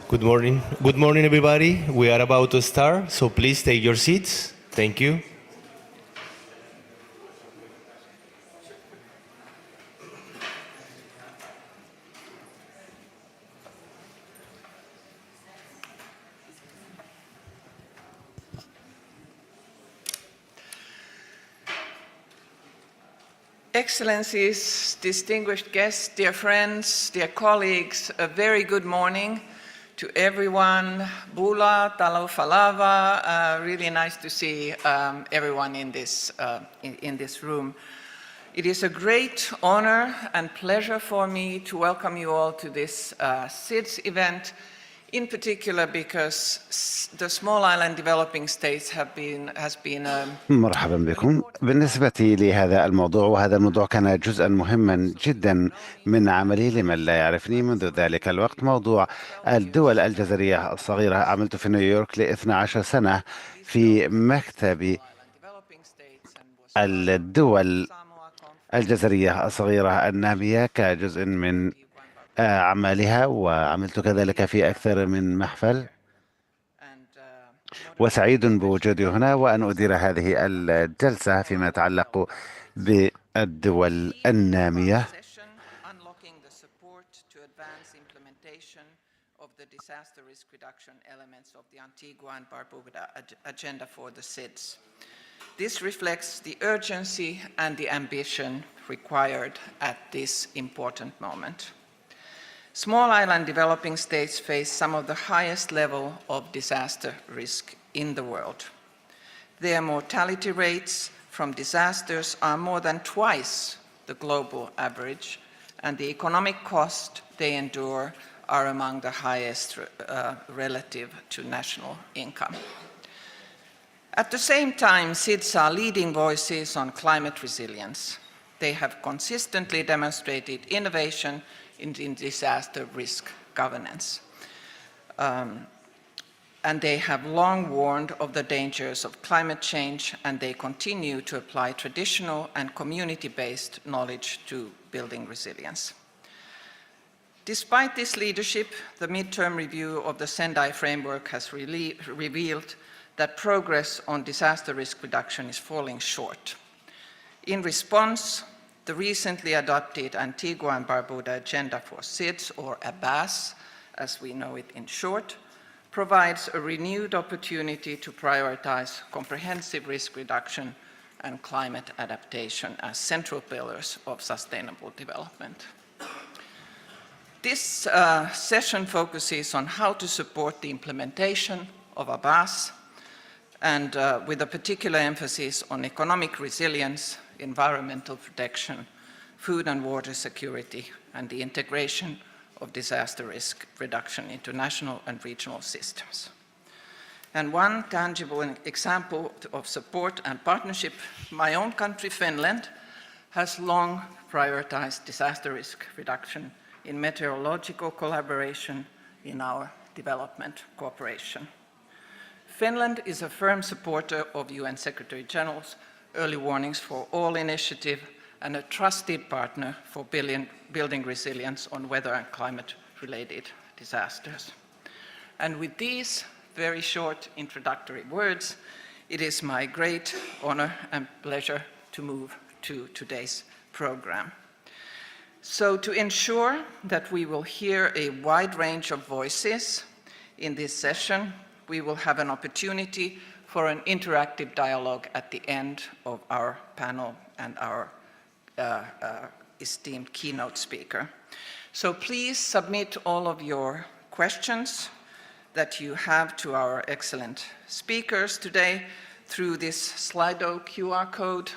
Good morning. Good morning, everybody. We are about to start, so please take your seats. Thank you. Excellencies, distinguished guests, dear friends, dear colleagues, a very good morning to everyone. Bula, Talo Falava, really nice to see everyone in this room. It is a great honor and pleasure for me to welcome you all to this SIDS event, in particular because the small island developing states has been مرحبا بكم. بالنسبة لهذا الموضوع، وهذا الموضوع كان جزءا مهما جدا من عملي لمن لا يعرفني منذ ذلك الوقت. موضوع الدول الجزرية الصغيرة، عملت في نيويورك ل12 سنة في مكتب الدول الجزرية الصغيرة النامية كجزء من أعمالها، وعملت كذلك في أكثر من محفل، وسعيد بوجودي هنا وأن أدير هذه الجلسة فيما يتعلق بالدول النامية. of the disaster risk reduction elements of the Antigua and Barbuda Agenda for the SIDS. This reflects the urgency and the ambition required at this important moment. Small island developing states face some of the highest level of disaster risk in the world. Their mortality rates from disasters are more than twice the global average, and the economic cost they endure are among the highest relative to national income. At the same time, SIDS are leading voices on climate resilience. They have consistently demonstrated innovation in disaster risk governance. And they have long warned of the dangers of climate change, and they continue to apply traditional and community-based knowledge to building resilience. Despite this leadership, the midterm review of the Sendai framework has revealed that progress on disaster risk reduction is falling short. In response, the recently adopted Antigua and Barbuda Agenda for SIDS, or ABAS, as we know it in short, provides a renewed opportunity to prioritize comprehensive risk reduction and climate adaptation as central pillars of sustainable development. This session focuses on how to support the implementation of ABAS, and with a particular emphasis on economic resilience, environmental protection, food and water security, and the integration of disaster risk reduction into national and regional systems. And one tangible example of support and partnership, my own country, Finland, has long prioritized disaster risk reduction in meteorological collaboration in our development cooperation. Finland is a firm supporter of UN Secretary General's Early Warnings for All initiative and a trusted partner for building resilience on weather and climate-related disasters. And with these very short introductory words, it is my great honor and pleasure to move to today's program. So to ensure that we will hear a wide range of voices in this session, we will have an opportunity for an interactive dialogue at the end of our panel and our esteemed keynote speaker. So please submit all of your questions that you have to our excellent speakers today through this Slido QR code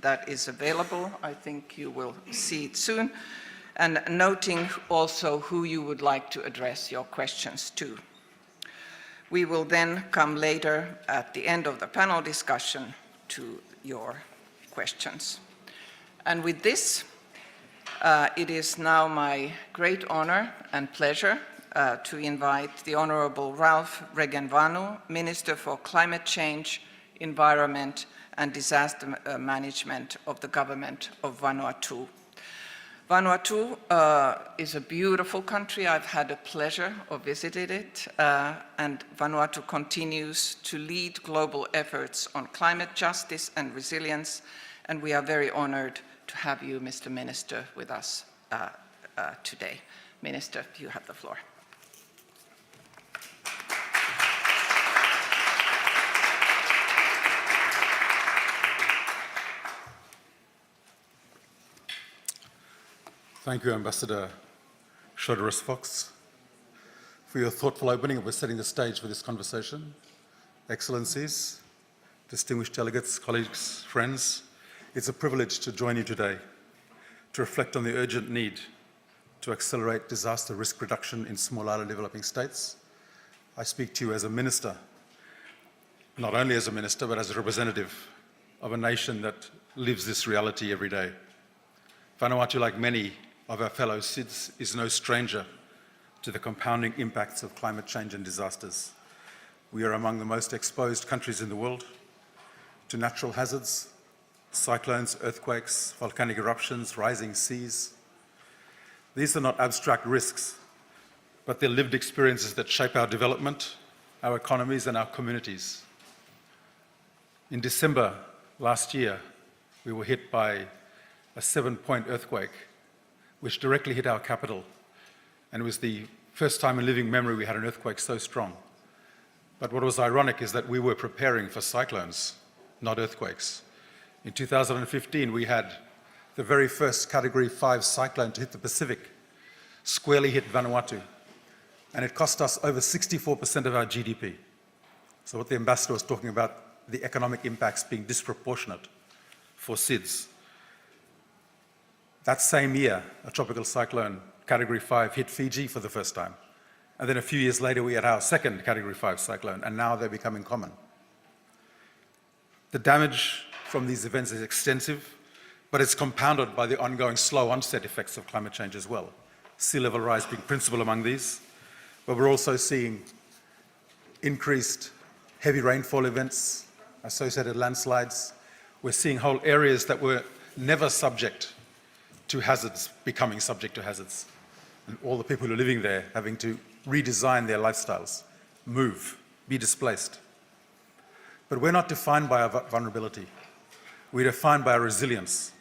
that is available. I think you will see it soon. And noting also who you would like to address your questions to. We will then come later at the end of the panel discussion to your questions. And with this, it is now my great honor and pleasure to invite the Honorable Ralph Regenvanu, Minister for Climate Change, Environment and Disaster Management of the Government of Vanuatu. Vanuatu is a beautiful country. I've had the pleasure of visiting it, and Vanuatu continues to lead global efforts on climate justice and resilience, and we are very honored to have you, Mr. Minister, with us today. Minister, you have the floor. Thank you, Ambassador Chodorous-Fox, for your thoughtful opening of setting the stage for this conversation. Excellencies, distinguished delegates, colleagues, friends, it's a privilege to join you today to reflect on the urgent need to accelerate disaster risk reduction in small island developing states. I speak to you as a minister, not only as a minister, but as a representative of a nation that lives this reality every day. Vanuatu, like many of our fellow SIDS, is no stranger to the compounding impacts of climate change and disasters. We are among the most exposed countries in the world to natural hazards, cyclones, earthquakes, volcanic eruptions, rising seas. These are not abstract risks, but they're lived experiences that shape our development, our economies, and our communities. In December last year, we were hit by a 7-point earthquake, which directly hit our capital. And it was the first time in living memory we had an earthquake so strong. But what was ironic is that we were preparing for cyclones, not earthquakes. In 2015, we had the very first Category 5 cyclone to hit the Pacific, squarely hit Vanuatu. And it cost us over 64% of our GDP. So what the ambassador was talking about, the economic impacts being disproportionate for SIDS. That same year, a tropical cyclone, Category 5, hit Fiji for the first time. And then a few years later, we had our second Category 5 cyclone, and now they're becoming common. The damage from these events is extensive, but it's compounded by the ongoing slow onset effects of climate change as well. Sea level rise being principal among these, but we're also seeing increased heavy rainfall events, associated landslides. We're seeing whole areas that were never subject to hazards becoming subject to hazards, and all the people who are living there having to redesign their lifestyles, move, be displaced. But we're not defined by our vulnerability. We're defined by our resilience,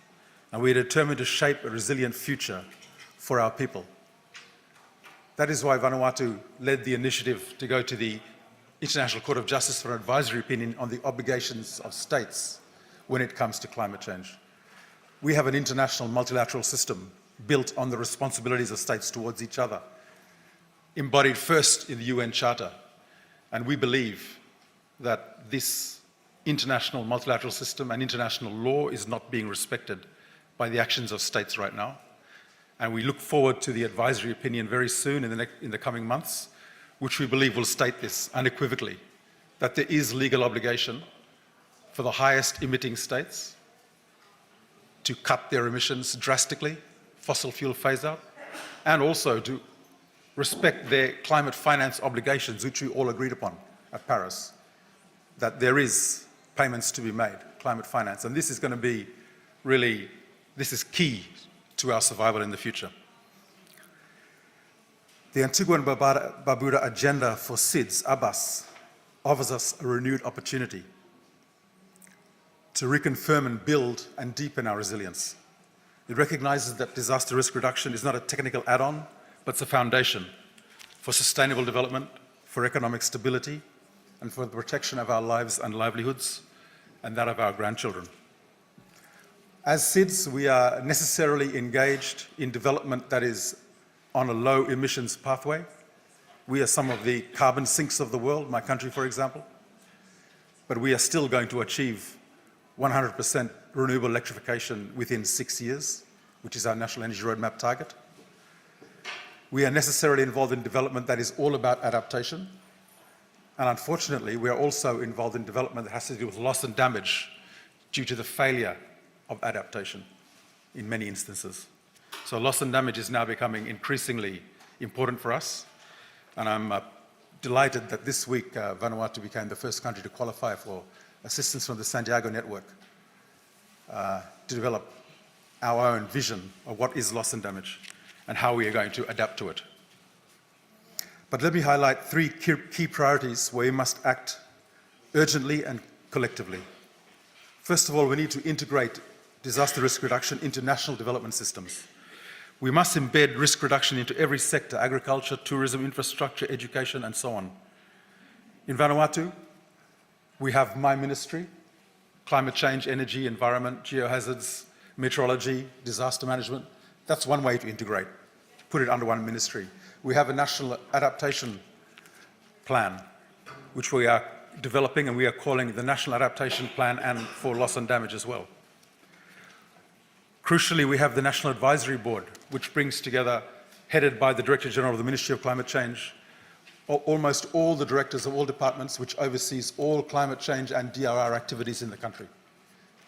and we're determined to shape a resilient future for our people. That is why Vanuatu led the initiative to go to the International Court of Justice for an advisory opinion on the obligations of states when it comes to climate change. We have an international multilateral system built on the responsibilities of states towards each other, embodied first in the UN Charter. And we believe that this international multilateral system and international law is not being respected by the actions of states right now. And we look forward to the advisory opinion very soon in the coming months, which we believe will state this unequivocally, that there is legal obligation for the highest emitting states to cut their emissions drastically, fossil fuel phase out, and also to respect their climate finance obligations, which we all agreed upon at Paris, that there is payments to be made, climate finance. And this is going to be really, this is key to our survival in the future. The Antigua and Barbuda Agenda for SIDS, ABAS, offers us a renewed opportunity to reconfirm and build and deepen our resilience. It recognizes that disaster risk reduction is not a technical add-on, but it's a foundation for sustainable development, for economic stability, and for the protection of our lives and livelihoods, and that of our grandchildren. As SIDS, we are necessarily engaged in development that is on a low emissions pathway. We are some of the carbon sinks of the world, my country, for example, but we are still going to achieve 100% renewable electrification within 6 years, which is our National Energy Roadmap target. We are necessarily involved in development that is all about adaptation. And unfortunately, we are also involved in development that has to do with loss and damage due to the failure of adaptation in many instances. So loss and damage is now becoming increasingly important for us. And I'm delighted that this week Vanuatu became the first country to qualify for assistance from the Santiago Network to develop our own vision of what is loss and damage and how we are going to adapt to it. But let me highlight three key priorities where we must act urgently and collectively. First of all, we need to integrate disaster risk reduction into national development systems. We must embed risk reduction into every sector: agriculture, tourism, infrastructure, education, and so on. In Vanuatu, we have my ministry: climate change, energy, environment, geohazards, meteorology, disaster management. That's one way to integrate, put it under one ministry. We have a national adaptation plan, which we are developing, and we are calling the National Adaptation Plan and for loss and damage as well. Crucially, we have the National Advisory Board, which brings together, headed by the Director General of the Ministry of Climate Change, almost all the directors of all departments, which oversees all climate change and DRR activities in the country.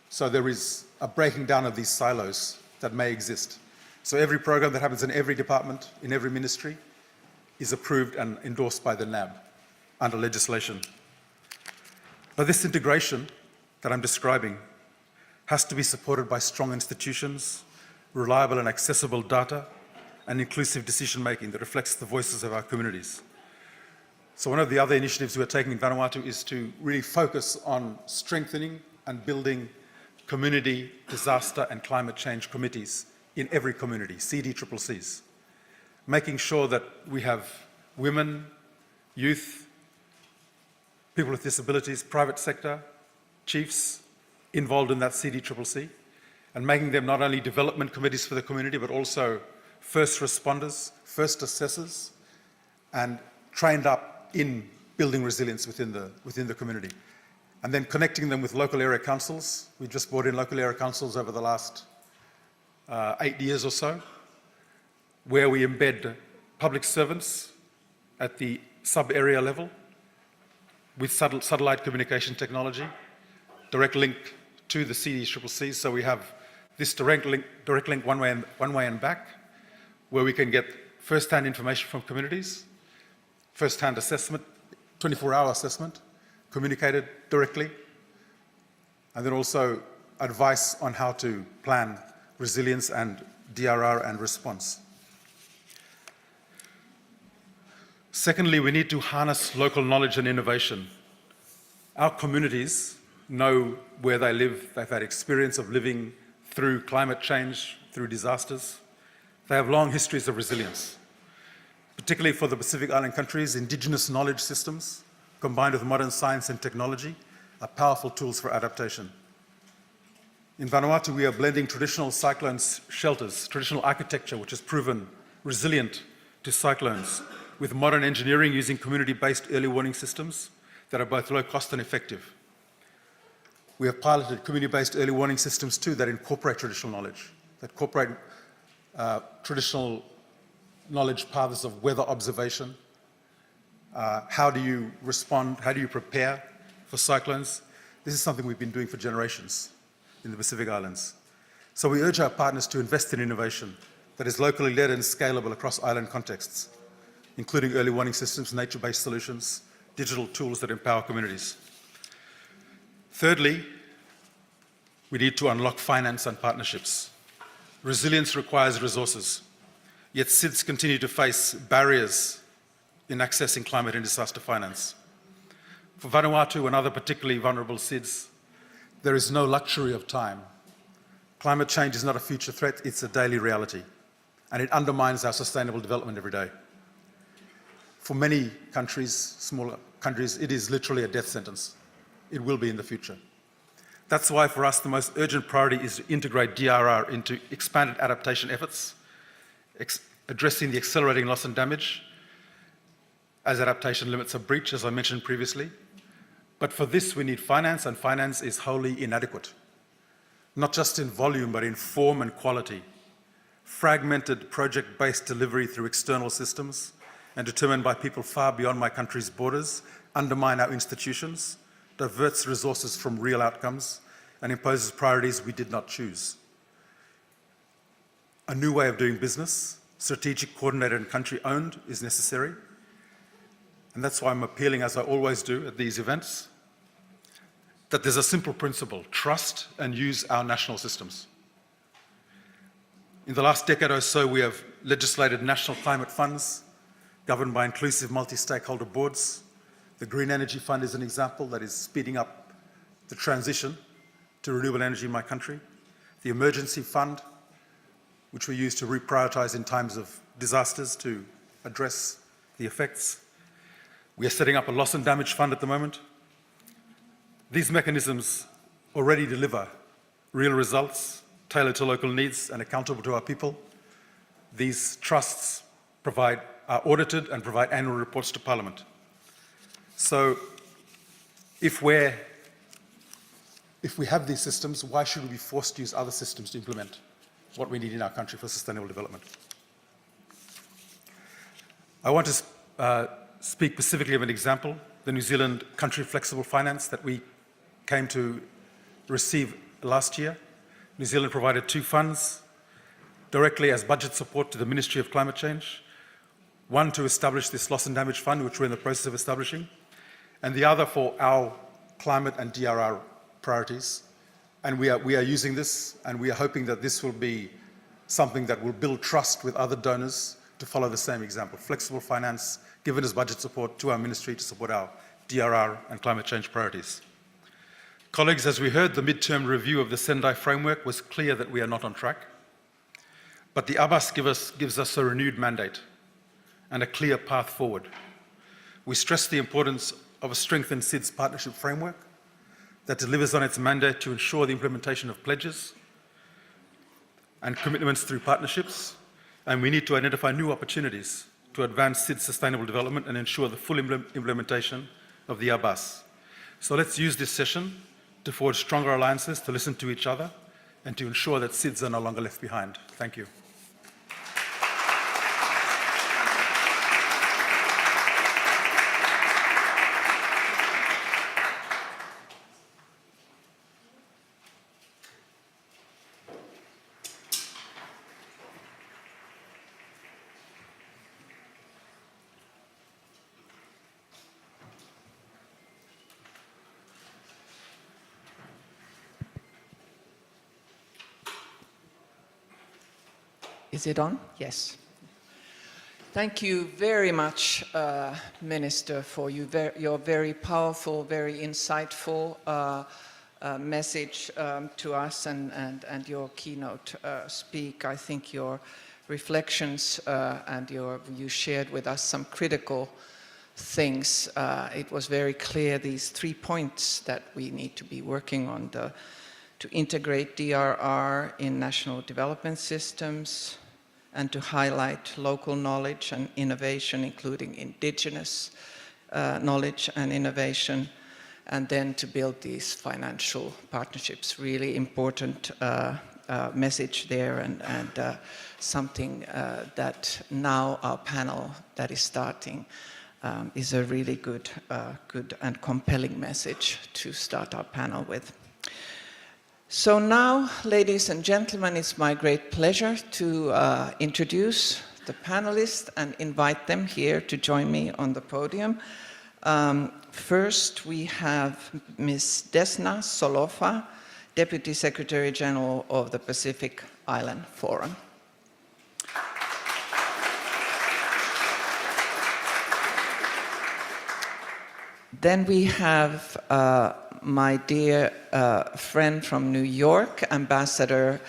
So there is a breaking down of these silos that may exist. So every program that happens in every department, in every ministry, is approved and endorsed by the NAB under legislation. But this integration that I'm describing has to be supported by strong institutions, reliable and accessible data, and inclusive decision-making that reflects the voices of our communities. So one of the other initiatives we're taking in Vanuatu is to really focus on strengthening and building community disaster and climate change committees in every community, CDCCCs, making sure that we have women, youth, people with disabilities, private sector, chiefs involved in that CDCCC, and making them not only development committees for the community, but also first responders, first assessors, and trained up in building resilience within the community. And then connecting them with local area councils. We've just brought in local area councils over the last 8 years or so, where we embed public servants at the sub-area level with satellite communication technology, direct link to the CDCCCs. So we have this direct link one way and back, where we can get first-hand information from communities, first-hand assessment, 24-hour assessment, communicated directly, and then also advice on how to plan resilience and DRR and response. Secondly, we need to harness local knowledge and innovation. Our communities know where they live. They've had experience of living through climate change, through disasters. They have long histories of resilience. Particularly for the Pacific Island countries, indigenous knowledge systems combined with modern science and technology are powerful tools for adaptation. In Vanuatu, we are blending traditional cyclone shelters, traditional architecture, which has proven resilient to cyclones, with modern engineering using community-based early warning systems that are both low cost and effective. We have piloted community-based early warning systems too that incorporate traditional knowledge, that incorporate traditional knowledge paths of weather observation. How do you respond? How do you prepare for cyclones? This is something we've been doing for generations in the Pacific Islands. So we urge our partners to invest in innovation that is locally led and scalable across island contexts, including early warning systems, nature-based solutions, digital tools that empower communities. Thirdly, we need to unlock finance and partnerships. Resilience requires resources, yet SIDS continue to face barriers in accessing climate and disaster finance. For Vanuatu and other particularly vulnerable SIDS, there is no luxury of time. Climate change is not a future threat, it's a daily reality, and it undermines our sustainable development every day. For many countries, smaller countries, it is literally a death sentence. It will be in the future. That's why for us the most urgent priority is to integrate DRR into expanded adaptation efforts, addressing the accelerating loss and damage as adaptation limits are breached, as I mentioned previously. But for this we need finance, and finance is wholly inadequate, not just in volume but in form and quality. Fragmented project-based delivery through external systems and determined by people far beyond my country's borders undermine our institutions, diverts resources from real outcomes, and imposes priorities we did not choose. A new way of doing business, strategic, coordinated, and country-owned, is necessary. And that's why I'm appealing, as I always do at these events, that there's a simple principle: trust and use our national systems. In the last decade or so, we have legislated national climate funds governed by inclusive multi-stakeholder boards. The Green Energy Fund is an example that is speeding up the transition to renewable energy in my country. The Emergency Fund, which we use to reprioritize in times of disasters to address the effects. We are setting up a loss and damage fund at the moment. These mechanisms already deliver real results, tailored to local needs and accountable to our people. These trusts are audited and provide annual reports to Parliament. So if we have these systems, why should we be forced to use other systems to implement what we need in our country for sustainable development? I want to speak specifically of an example, the New Zealand Country Flexible Finance that we came to receive last year. New Zealand provided 2 funds directly as budget support to the Ministry of Climate Change. One to establish this loss and damage fund, which we're in the process of establishing, and the other for our climate and DRR priorities. And we are using this, and we are hoping that this will be something that will build trust with other donors to follow the same example. Flexible finance given as budget support to our ministry to support our DRR and climate change priorities. Colleagues, as we heard, the midterm review of the Sendai framework was clear that we are not on track. But the ABAS gives us a renewed mandate and a clear path forward. We stress the importance of a strengthened SIDS partnership framework that delivers on its mandate to ensure the implementation of pledges and commitments through partnerships, and we need to identify new opportunities to advance SIDS sustainable development and ensure the full implementation of the ABAS. So let's use this session to forge stronger alliances, to listen to each other, and to ensure that SIDS are no longer left behind. Thank you. Is it on? Yes. Thank you very much, Minister, for your very powerful, very insightful message to us and your keynote speak. I think your reflections and you shared with us some critical things. It was very clear, these 3 points that we need to be working on, to integrate DRR in national development systems, and to highlight local knowledge and innovation, including indigenous knowledge and innovation, and then to build these financial partnerships. Really important message there, and something that now our panel that is starting is a really good and compelling message to start our panel with. So now, ladies and gentlemen, it's my great pleasure to introduce the panelists and invite them here to join me on the podium. First, we have Ms. Desna Solofa, Deputy Secretary General of the Pacific Island Forum. Then we have my dear friend from New York, Ambassador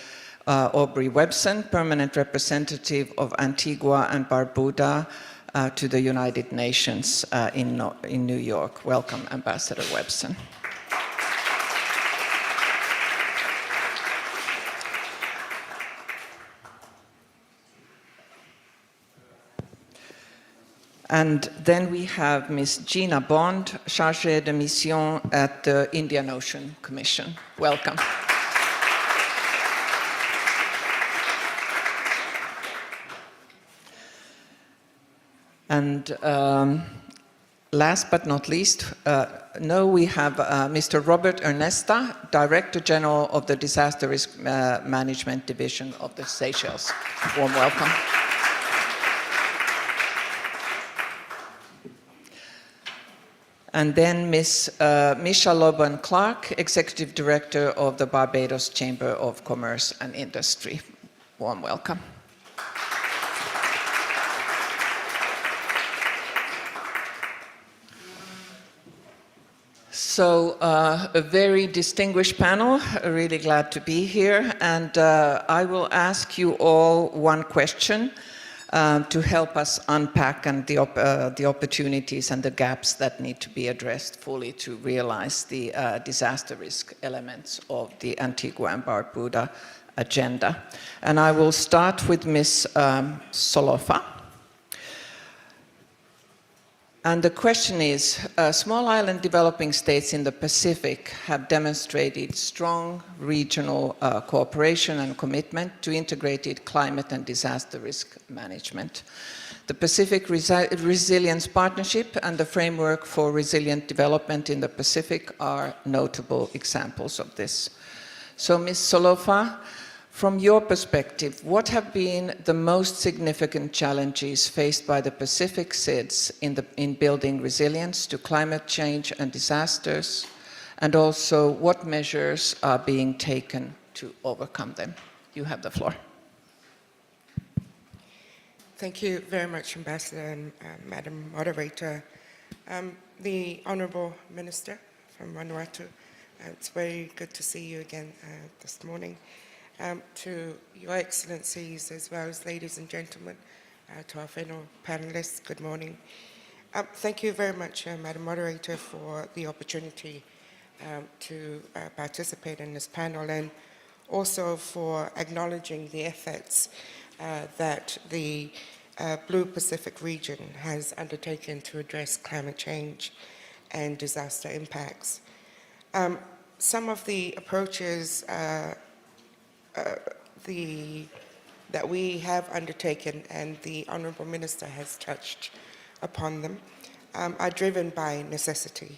Aubrey Webson, Permanent Representative of Antigua and Barbuda to the United Nations in New York. Welcome, Ambassador Webson. And then we have Ms. Gina Bond, Chargée de Mission at the Indian Ocean Commission. Welcome. And last but not least, we have Mr. Robert Ernesta, Director General of the Disaster Risk Management Division of the Seychelles. Warm welcome. And then Ms. Misha Loban-Clark, Executive Director of the Barbados Chamber of Commerce and Industry. warm welcome. So a very distinguished panel, really glad to be here, and I will ask you all one question to help us unpack and the opportunities and the gaps that need to be addressed fully to realize the disaster risk elements of the Antigua and Barbuda Agenda. And I will start with Ms. Solofa. And the question is, small island developing states in the Pacific have demonstrated strong regional cooperation and commitment to integrated climate and disaster risk management. The Pacific Resilience Partnership and the Framework for Resilient Development in the Pacific are notable examples of this. So, Ms. Solofa, from your perspective, what have been the most significant challenges faced by the Pacific SIDS in building resilience to climate change and disasters? And also, what measures are being taken to overcome them? You have the floor. Thank you very much, Ambassador and Madam Moderator. The Honourable Minister from Vanuatu, it's very good to see you again this morning. To Your Excellencies, as well as ladies and gentlemen, to our fellow panelists, good morning. Thank you very much, Madam Moderator, for the opportunity to participate in this panel, and also for acknowledging the efforts that the Blue Pacific region has undertaken to address climate change and disaster impacts. Some of the approaches that we have undertaken, and the Honourable Minister has touched upon them, are driven by necessity.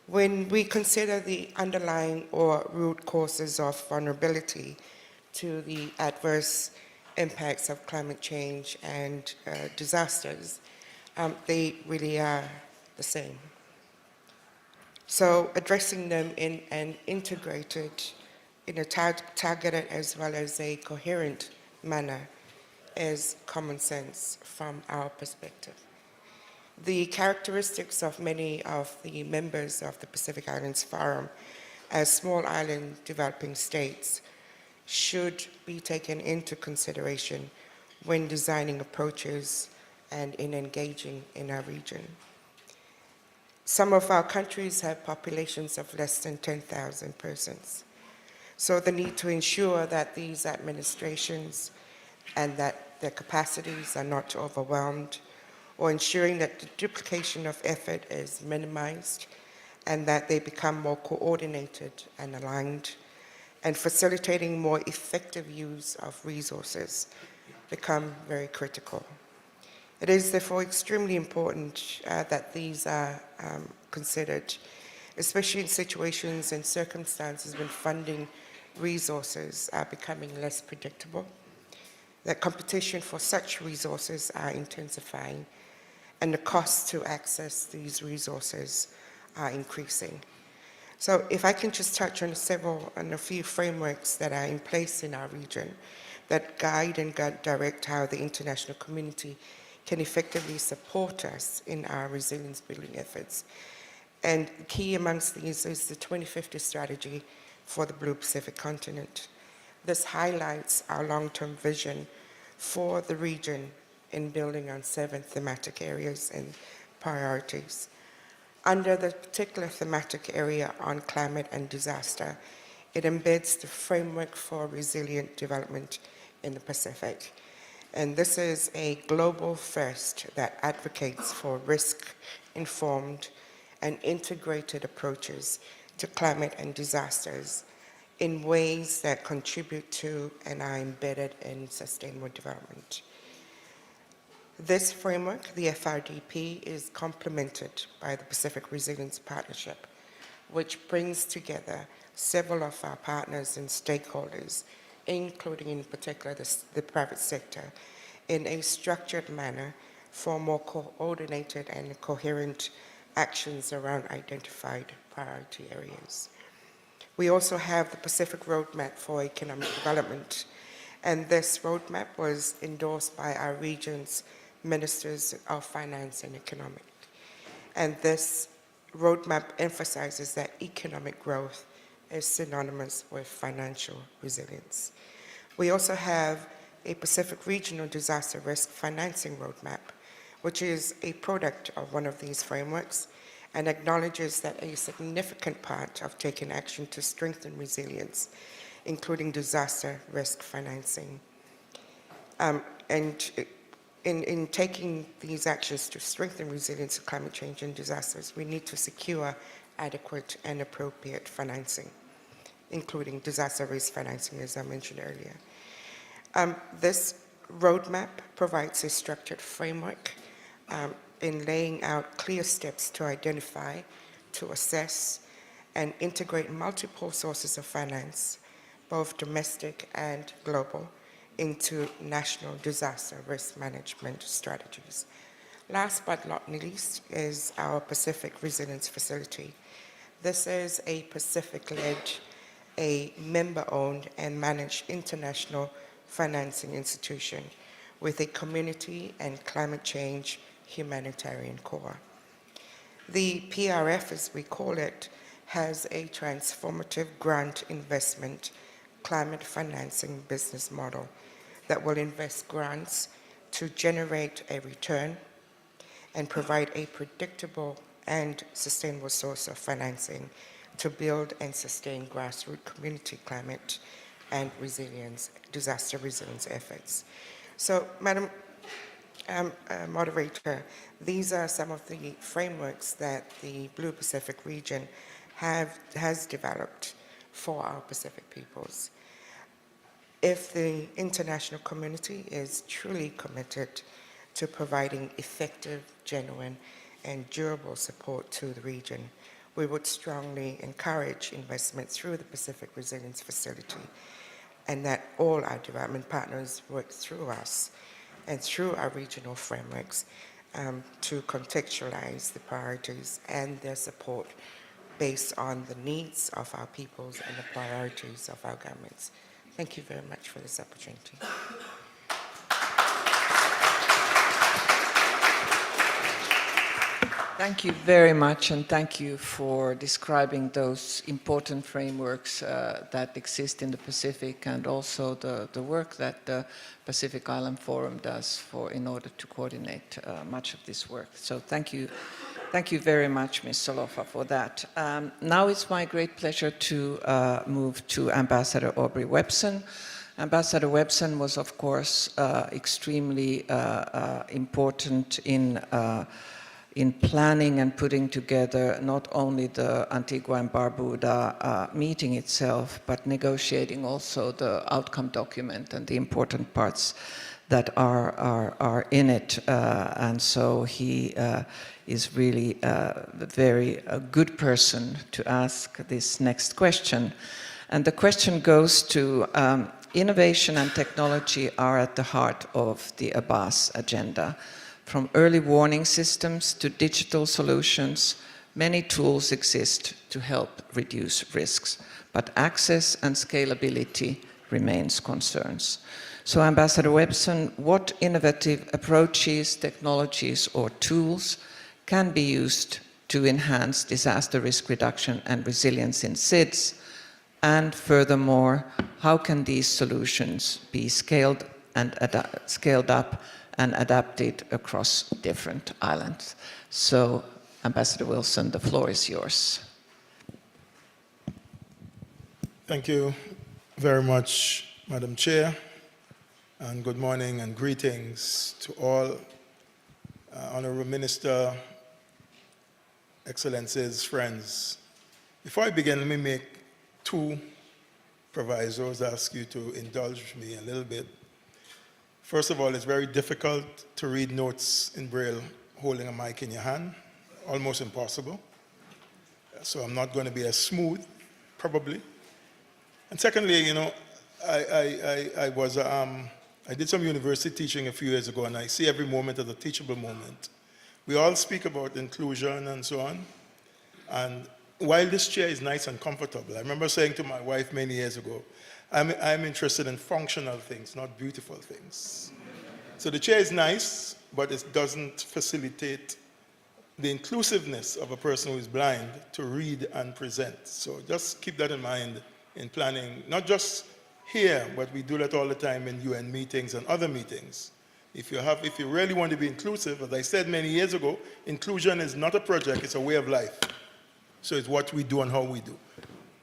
When we consider the underlying or root causes of vulnerability to the adverse impacts of climate change and disasters, they really are the same. So addressing them in an integrated, in a targeted as well as a coherent manner is common sense from our perspective. The characteristics of many of the members of the Pacific Islands Forum as small island developing states should be taken into consideration when designing approaches and in engaging in our region. Some of our countries have populations of less than 10,000 persons. So the need to ensure that these administrations and that their capacities are not overwhelmed, or ensuring that the duplication of effort is minimized and that they become more coordinated and aligned, and facilitating more effective use of resources become very critical. It is therefore extremely important that these are considered, especially in situations and circumstances when funding resources are becoming less predictable, that competition for such resources are intensifying, and the costs to access these resources are increasing. So if I can just touch on a few frameworks that are in place in our region that guide and direct how the international community can effectively support us in our resilience building efforts. And key amongst these is the 2050 strategy for the Blue Pacific continent. This highlights our long-term vision for the region in building on 7 thematic areas and priorities. Under the particular thematic area on climate and disaster, it embeds the framework for resilient development in the Pacific. And this is a global first that advocates for risk-informed and integrated approaches to climate and disasters in ways that contribute to and are embedded in sustainable development. This framework, the FRDP, is complemented by the Pacific Resilience Partnership, which brings together several of our partners and stakeholders, including in particular the private sector, in a structured manner for more coordinated and coherent actions around identified priority areas. We also have the Pacific Roadmap for Economic Development, And this roadmap was endorsed by our region's ministers of finance and economic. And this roadmap emphasizes that economic growth is synonymous with financial resilience. We also have a Pacific Regional Disaster Risk Financing Roadmap, which is a product of one of these frameworks and acknowledges that a significant part of taking action to strengthen resilience, including disaster risk financing. And in taking these actions to strengthen resilience to climate change and disasters, we need to secure adequate and appropriate financing, including disaster risk financing, as I mentioned earlier. This roadmap provides a structured framework in laying out clear steps to identify, to assess, and integrate multiple sources of finance, both domestic and global, into national disaster risk management strategies. Last but not least is our Pacific Resilience Facility. This is a Pacific-led, a member-owned and managed international financing institution with a community and climate change humanitarian core. The PRF, as we call it, has a transformative grant investment climate financing business model that will invest grants to generate a return and provide a predictable and sustainable source of financing to build and sustain grassroots community climate and resilience, disaster resilience efforts. So, Madam Moderator, these are some of the frameworks that the Blue Pacific region has developed for our Pacific peoples. If the international community is truly committed to providing effective, genuine, and durable support to the region, we would strongly encourage investment through the Pacific Resilience Facility, and that all our development partners work through us and through our regional frameworks to contextualize the priorities and their support based on the needs of our peoples and the priorities of our governments. Thank you very much for this opportunity. Thank you very much, and thank you for describing those important frameworks that exist in the Pacific, and also the work that the Pacific Island Forum does in order to coordinate much of this work. So thank you very much, Ms. Solofa, for that. Now it's my great pleasure to move to Ambassador Aubrey Webson. Ambassador Webson was, of course, extremely important in planning and putting together not only the Antigua and Barbuda meeting itself, but negotiating also the outcome document and the important parts that are in it. And so he is really a very good person to ask this next question. And the question goes to innovation and technology are at the heart of the Abbas agenda. From early warning systems to digital solutions, many tools exist to help reduce risks, but access and scalability remains concerns. So, Ambassador Webson, what innovative approaches, technologies, or tools can be used to enhance disaster risk reduction and resilience in SIDS? And furthermore, how can these solutions be scaled up and adapted across different islands? So, Ambassador Wilson, the floor is yours. Thank you very much, Madam Chair, and good morning and greetings to all. Honorable Minister, Excellencies, friends. Before I begin, let me make two provisos, ask you to indulge me a little bit. First of all, it's very difficult to read notes in Braille holding a mic in your hand, almost impossible. So I'm not going to be as smooth, probably. And secondly, you know, I did some university teaching a few years ago, and I see every moment as a teachable moment. We all speak about inclusion and so on. And while this chair is nice and comfortable, I remember saying to my wife many years ago, I'm interested in functional things, not beautiful things. So the chair is nice, but it doesn't facilitate the inclusiveness of a person who is blind to read and present. So just keep that in mind in planning, not just here, but we do that all the time in UN meetings and other meetings. If you really want to be inclusive, as I said many years ago, inclusion is not a project, it's a way of life. So it's what we do and how we do.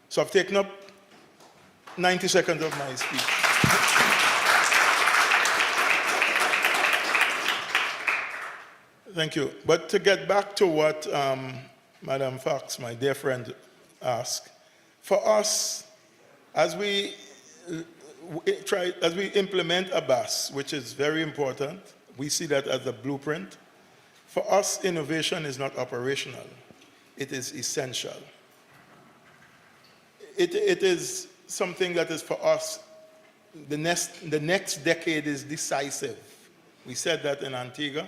So I've taken up 90 seconds of my speech. Thank you. But to get back to what Madam Fox, my dear friend, asked, for us, as we implement ABAS, which is very important, we see that as a blueprint. For us, innovation is not operational. It is essential. It is something that is for us, the next decade is decisive. We said that in Antigua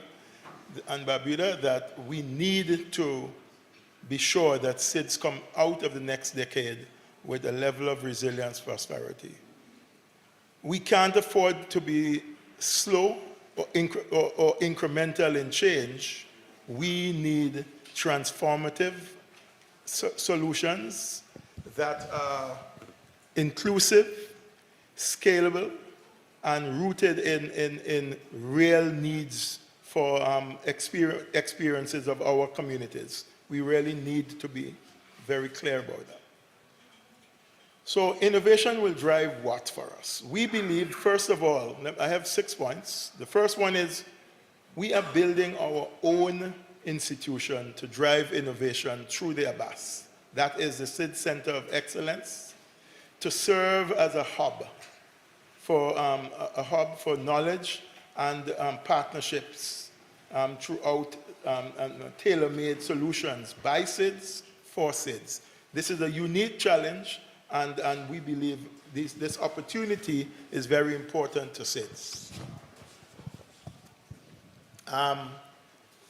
and Barbuda, that we need to be sure that SIDS come out of the next decade with a level of resilience, prosperity. We can't afford to be slow or incremental in change. We need transformative solutions that are inclusive, scalable, and rooted in real needs for experiences of our communities. We really need to be very clear about that. So innovation will drive what for us? We believe, first of all, I have 6 points. The first one is we are building our own institution to drive innovation through the ABAS. That is the SID Center of Excellence, to serve as a hub for knowledge and partnerships throughout tailor-made solutions by SIDS for SIDS. This is a unique challenge, and we believe this opportunity is very important to SIDS.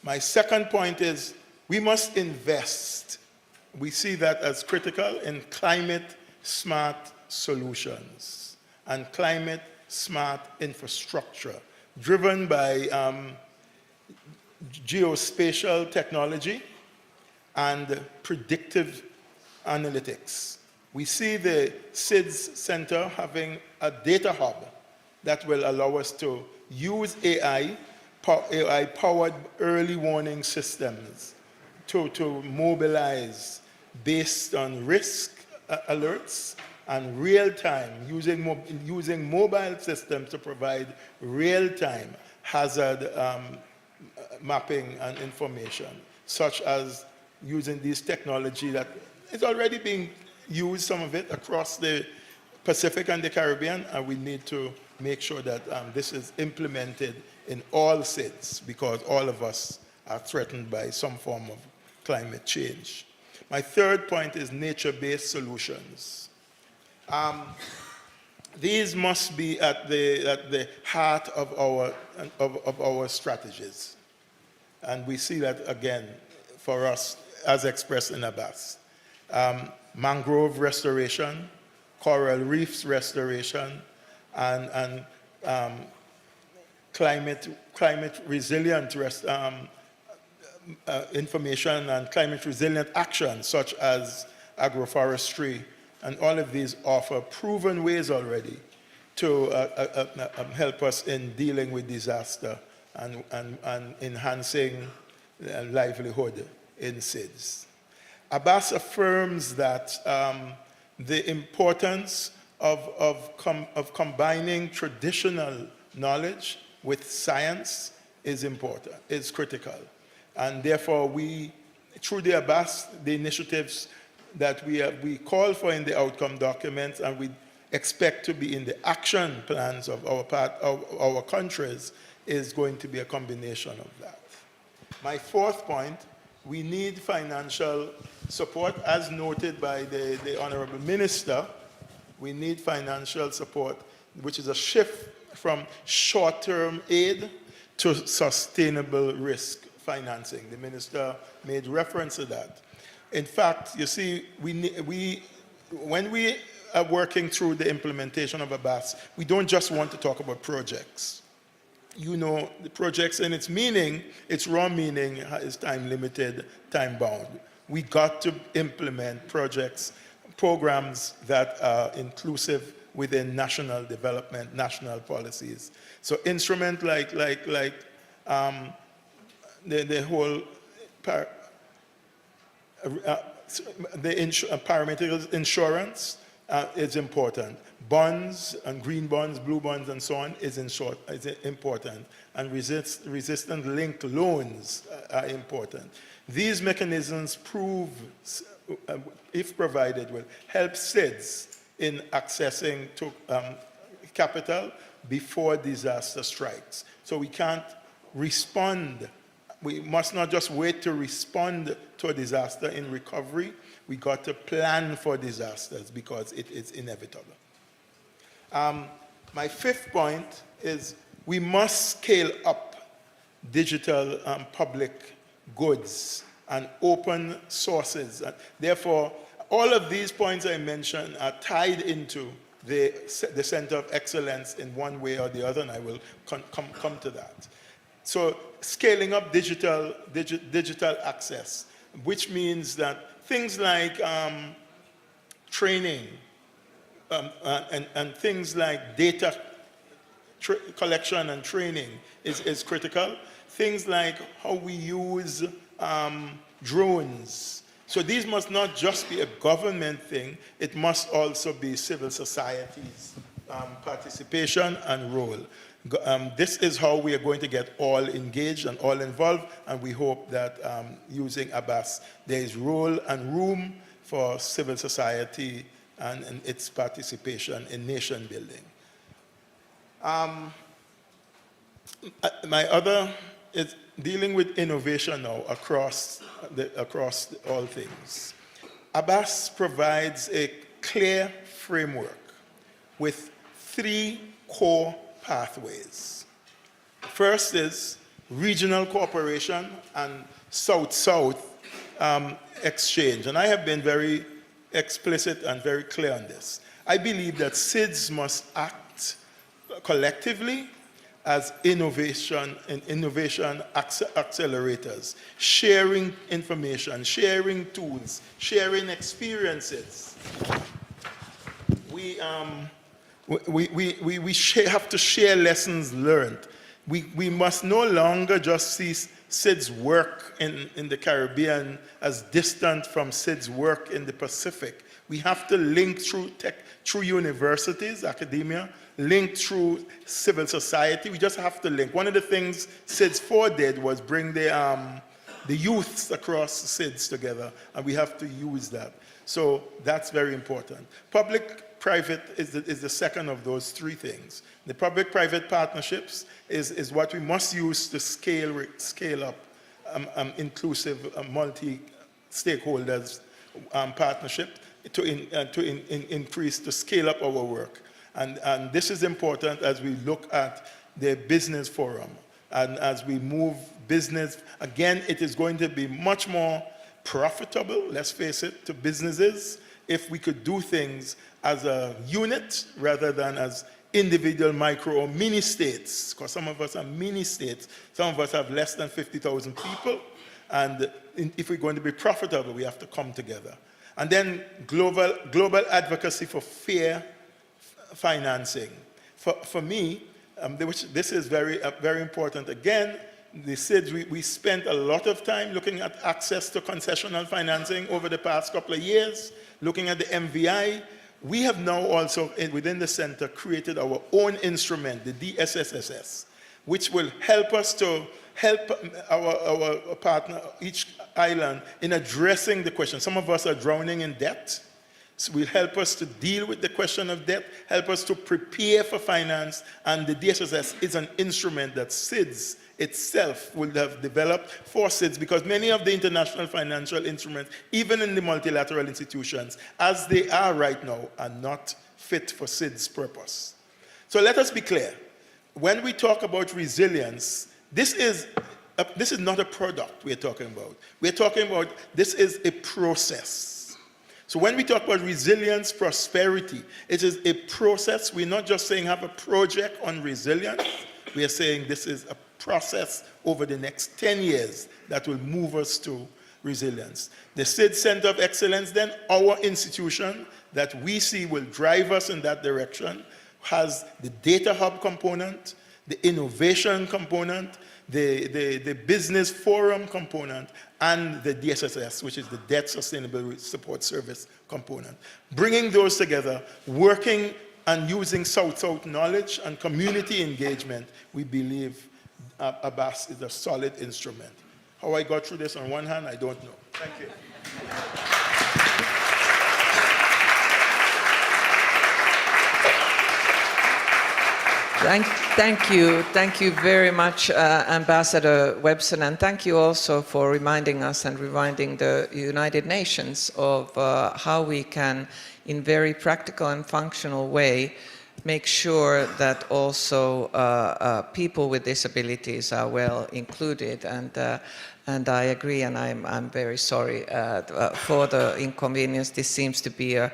My second point is we must invest. We see that as critical in climate-smart solutions and climate-smart infrastructure driven by geospatial technology and predictive analytics. We see the SIDS Center having a data hub that will allow us to use AI-powered early warning systems to mobilize based on risk alerts and real-time, using mobile systems to provide real-time hazard mapping and information, such as using this technology that is already being used, some of it, across the Pacific and the Caribbean, and we need to make sure that this is implemented in all SIDS, because all of us are threatened by some form of climate change. My third point is nature-based solutions. These must be at the heart of our strategies. And we see that, again, for us, as expressed in ABAS. Mangrove restoration, coral reefs restoration, and climate resilient information and climate resilient action, such as agroforestry. And all of these offer proven ways already to help us in dealing with disaster and enhancing livelihood in SIDS. ABAS affirms that the importance of combining traditional knowledge with science is critical. And therefore, through the ABAS, the initiatives that we call for in the outcome documents and we expect to be in the action plans of our countries is going to be a combination of that. My fourth point, we need financial support, as noted by the Honorable Minister. We need financial support, which is a shift from short-term aid to sustainable risk financing. The Minister made reference to that. In fact, you see, when we working through the implementation of ABAS, we don't just want to talk about projects. You know, the projects in its meaning, its raw meaning is time limited, time bound. We got to implement projects, programs that are inclusive within national development, national policies. So instrument like the whole parametric insurance is important. Bonds and green bonds, blue bonds, and so on is important. And resistant linked loans are important. These mechanisms prove, if provided, will help SIDS in accessing to capital before disaster strikes. So we can't respond. We must not just wait to respond to a disaster in recovery. We got to plan for disasters because it is inevitable. My fifth point is we must scale up digital public goods and open sources. Therefore, all of these points I mentioned are tied into the Center of Excellence in one way or the other, and I will come to that. So scaling up digital access, which means that things like training and things like data collection and training is critical. Things like how we use drones. So these must not just be a government thing, it must also be civil society's participation and role. This is how we are going to get all engaged and all involved, and we hope that using ABAS, there is role and room for civil society and its participation in nation building. My other is dealing with innovation now across all things. ABAS provides a clear framework with 3 core pathways. First is regional cooperation and South-South exchange. And I have been very explicit and very clear on this. I believe that SIDS must act collectively as innovation accelerators, sharing information, sharing tools, sharing experiences. We have to share lessons learned. We must no longer just see SIDS work in the Caribbean as distant from SIDS work in the Pacific. We have to link through universities, academia, link through civil society. We just have to link. One of the things SIDS 4 did was bring the youths across SIDS together, and we have to use that. So that's very important. Public-private is the second of those 3 things. The public-private partnerships is what we must use to scale up inclusive multi-stakeholders partnership to increase, to scale up our work. And this is important as we look at the business forum. And as we move business, again, it is going to be much more profitable, let's face it, to businesses if we could do things as a unit rather than as individual micro or mini states, because some of us are mini states. Some of us have less than 50,000 people. And if we're going to be profitable, we have to come together. And then global advocacy for fair financing. For me, this is very important. Again, the SIDS, we spent a lot of time looking at access to concessional financing over the past couple of years, looking at the MVI. We have now also, within the center, created our own instrument, the DSSSS, which will help us to help our partner, each island, in addressing the question. Some of us are drowning in debt. So will help us to deal with the question of debt, help us to prepare for finance, and the DSSS is an instrument that SIDS itself will have developed for SIDS, because many of the international financial instruments, even in the multilateral institutions, as they are right now, are not fit for SIDS' purpose. So let us be clear. When we talk about resilience, this is not a product we're talking about. We're talking about, this is a process. So when we talk about resilience, prosperity, it is a process. We're not just saying have a project on resilience. We are saying this is a process over the next 10 years that will move us to resilience. The SID Center of Excellence, then, our institution that we see will drive us in that direction, has the data hub component, the innovation component, the business forum component, and the DSSS, which is the Debt Sustainability Support Service component. Bringing those together, working and using South-South knowledge and community engagement, we believe ABAS is a solid instrument. How I got through this on one hand, I don't know. Thank you. Thank you very much, Ambassador Webson, and thank you also for reminding us and reminding the United Nations of how we can, in very practical and functional way, make sure that also people with disabilities are well included. And I agree, and I'm very sorry for the inconvenience. This seems to be a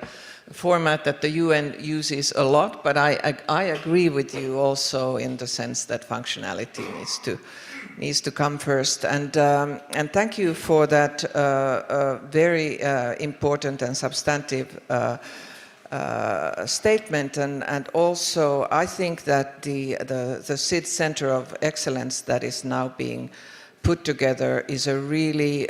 format that the UN uses a lot, but I agree with you also in the sense that functionality needs to come first. And thank you for that very important and substantive statement. And also, I think that the SID Center of Excellence that is now being put together is a really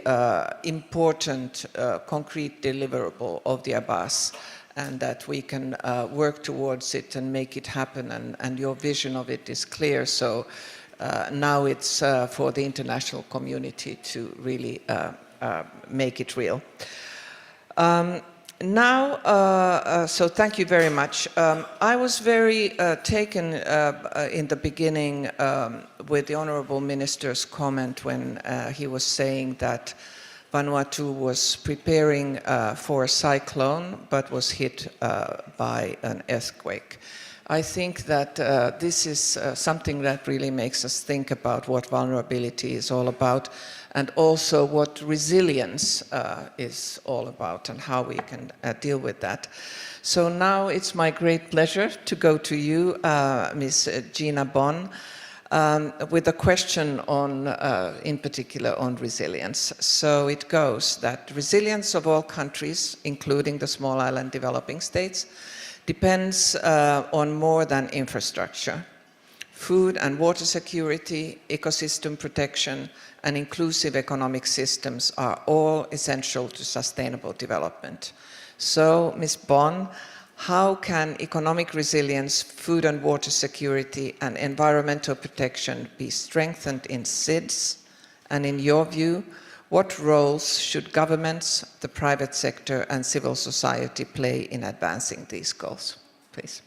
important concrete deliverable of the ABAS, and that we can work towards it and make it happen, and your vision of it is clear. So now it's for the international community to really make it real. So thank you very much. I was very taken in the beginning with the Honourable Minister's comment when he was saying that Vanuatu was preparing for a cyclone but was hit by an earthquake. I think that this is something that really makes us think about what vulnerability is all about, and also what resilience is all about and how we can deal with that. So now it's my great pleasure to go to you, Ms. Gina Bon, with a question on, in particular, on resilience. So it goes that resilience of all countries, including the small island developing states, depends on more than infrastructure. Food and water security, ecosystem protection, and inclusive economic systems are all essential to sustainable development. So, Ms. Bon, how can economic resilience, food and water security, and environmental protection be strengthened in SIDS? And in your view, what roles should governments, the private sector, and civil society play in advancing these goals? Please.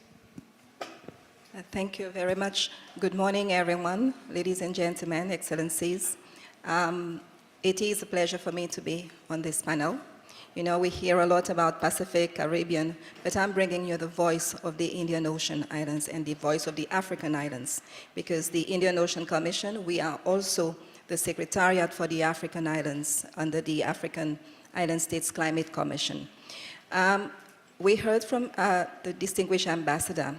Thank you very much. Good morning, everyone, ladies and gentlemen, excellencies. It is a pleasure for me to be on this panel. You know, we hear a lot about Pacific, Caribbean, but I'm bringing you the voice of the Indian Ocean Islands and the voice of the African islands, because the Indian Ocean Commission, we are also the Secretariat for the African Islands under the African Island States Climate Commission. We heard from the distinguished ambassador,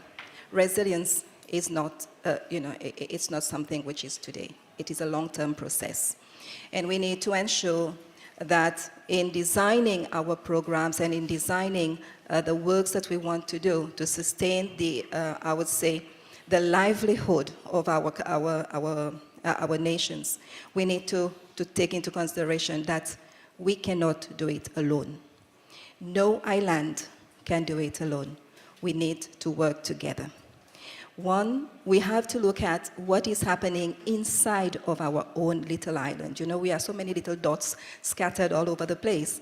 resilience is not, it's not something which is today. It is a long-term process. And we need to ensure that in designing our programs and in designing the works that we want to do to sustain the, I would say, the livelihood of our nations, we need to take into consideration that we cannot do it alone. No island can do it alone. We need to work together. One, we have to look at what is happening inside of our own little island. You know, we have so many little dots scattered all over the place.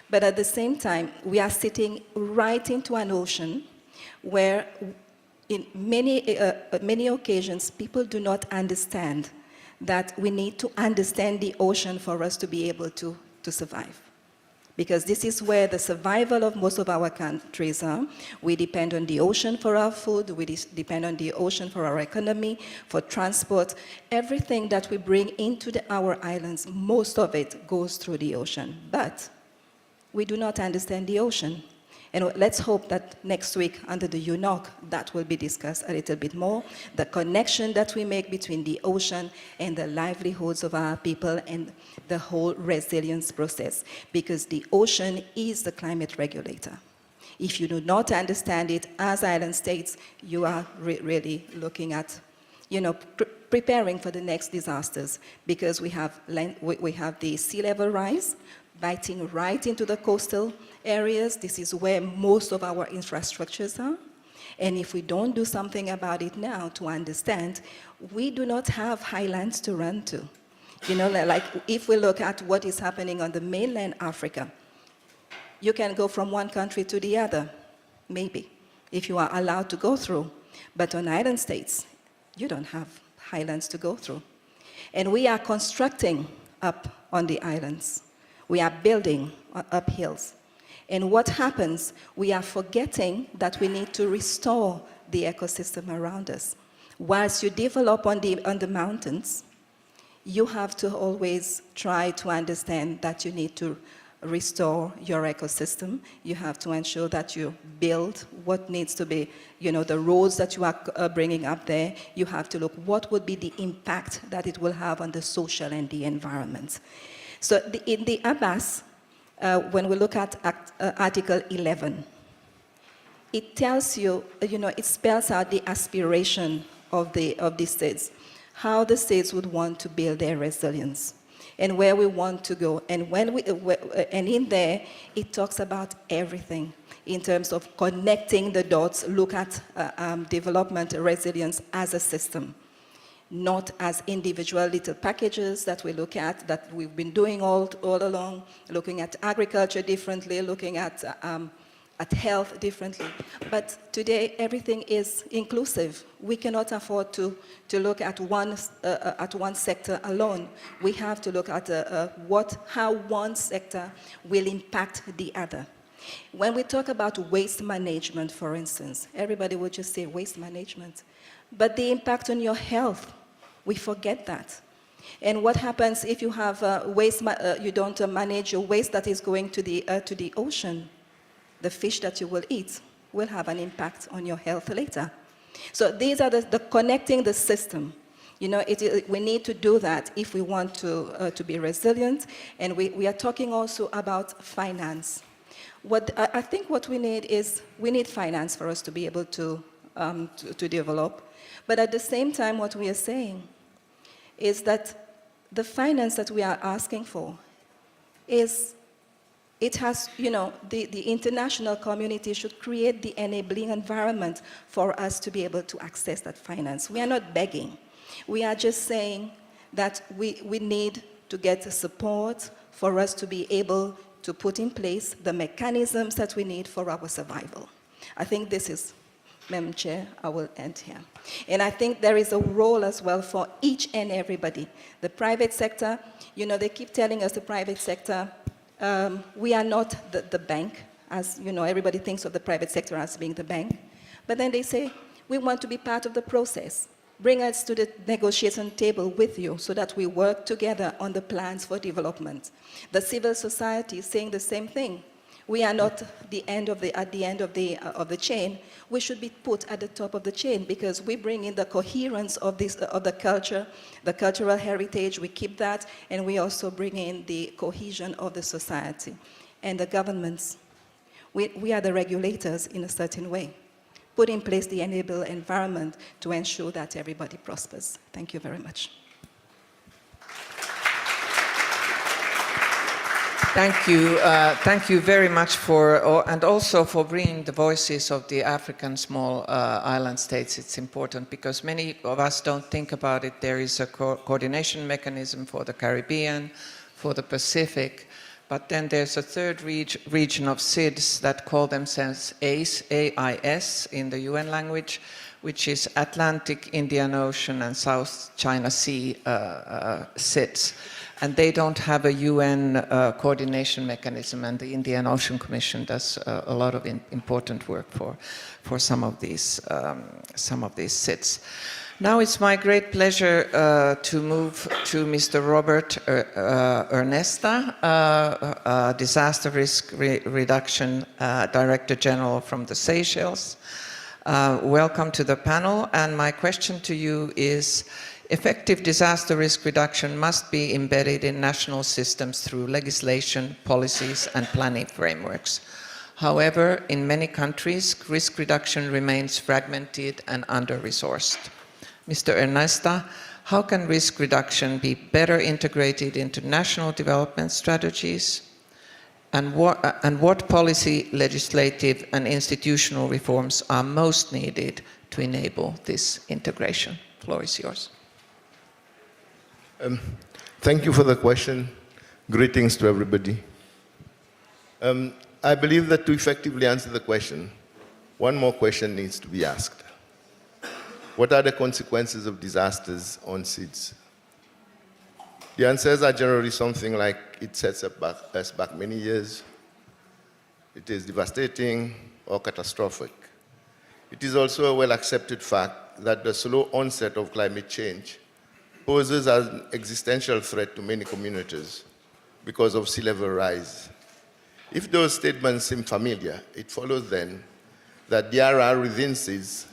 But at the same time, we are sitting right into an ocean where in many occasions, people do not understand that we need to understand the ocean for us to be able to survive. Because this is where the survival of most of our countries are. We depend on the ocean for our food, we depend on the ocean for our economy, for transport. Everything that we bring into our islands, most of it goes through the ocean. But we do not understand the ocean. And let's hope that next week under the UNOC, that will be discussed a little bit more, the connection that we make between the ocean and the livelihoods of our people and the whole resilience process, because the ocean is the climate regulator. If you do not understand it as island states, you are really looking at, preparing for the next disasters, because we have the sea level rise, biting right into the coastal areas. This is where most of our infrastructures are. And if we don't do something about it now to understand, we do not have highlands to run to. Like if we look at what is happening on the mainland Africa, you can go from one country to the other, maybe, if you are allowed to go through. But on island states, you don't have highlands to go through. And we are constructing up on the islands. We are building up hills. And what happens, we are forgetting that we need to restore the ecosystem around us. Whilst you develop on the mountains, you have to always try to understand that you need to restore your ecosystem. You have to ensure that you build what needs to be, the roads that you are bringing up there. You have to look what would be the impact that it will have on the social and the environment. So in the Abbas, when we look at Article 11, it tells you, it spells out the aspiration of the states, how the states would want to build their resilience, and where we want to go. And and in there, it talks about everything in terms of connecting the dots, look at development resilience as a system, not as individual little packages that we look at, that we've been doing all along, looking at agriculture differently, looking at health differently. But today, everything is inclusive. We cannot afford to look at one sector alone. We have to look at how one sector will impact the other. When we talk about waste management, for instance, everybody would just say waste management. But the impact on your health, we forget that. And what happens if you have you don't manage your waste that is going to the ocean? The fish that you will eat will have an impact on your health later. So these are the connecting the system. We need to do that if we want to be resilient. And we are talking also about finance. I think what we need is, we need finance for us to be able to develop. But at the same time, what we are saying is that the finance that we are asking for it has, the international community should create the enabling environment for us to be able to access that finance. We are not begging. We are just saying that we need to get support for us to be able to put in place the mechanisms that we need for our survival. I think this is, Madam Chair, I will end here. And I think there is a role as well for each and everybody. The private sector, they keep telling us the private sector, we are not the bank, as everybody thinks of the private sector as being the bank. But then they say, we want to be part of the process. Bring us to the negotiation table with you so that we work together on the plans for development. The civil society is saying the same thing. We are not at the end of the chain. We should be put at the top of the chain, because we bring in the coherence of the culture, the cultural heritage. We keep that, and we also bring in the cohesion of the society. And the governments, we are the regulators in a certain way. Put in place the enable environment to ensure that everybody prospers. Thank you very much. Thank you. Thank you very much and also for bringing the voices of the African small island states. It's important because many of us don't think about it. There is a coordination mechanism for the Caribbean, for the Pacific, but then there's a third region of SIDS that call themselves AIS, AIS in the UN language, which is Atlantic, Indian Ocean, and South China Sea SIDS. And they don't have a UN coordination mechanism, and the Indian Ocean Commission does a lot of important work for some of these SIDS. Now it's my great pleasure to move to Mr. Robert Ernesta, Disaster Risk Reduction Director General from the Seychelles. Welcome to the panel, and my question to you is, effective disaster risk reduction must be embedded in national systems through legislation, policies, and planning frameworks. However, in many countries, risk reduction remains fragmented and under-resourced. Mr. Ernesta, how can risk reduction be better integrated into national development strategies? And what policy, legislative, and institutional reforms are most needed to enable this integration? The floor is yours. Thank you for the question. Greetings to everybody. I believe that to effectively answer the question, one more question needs to be asked. What are the consequences of disasters on seeds? The answers are generally something like it sets us back many years, it is devastating or catastrophic. It is also a well-accepted fact that the slow onset of climate change poses an existential threat to many communities because of sea level rise. If those statements seem familiar, it follows then that DRR within seeds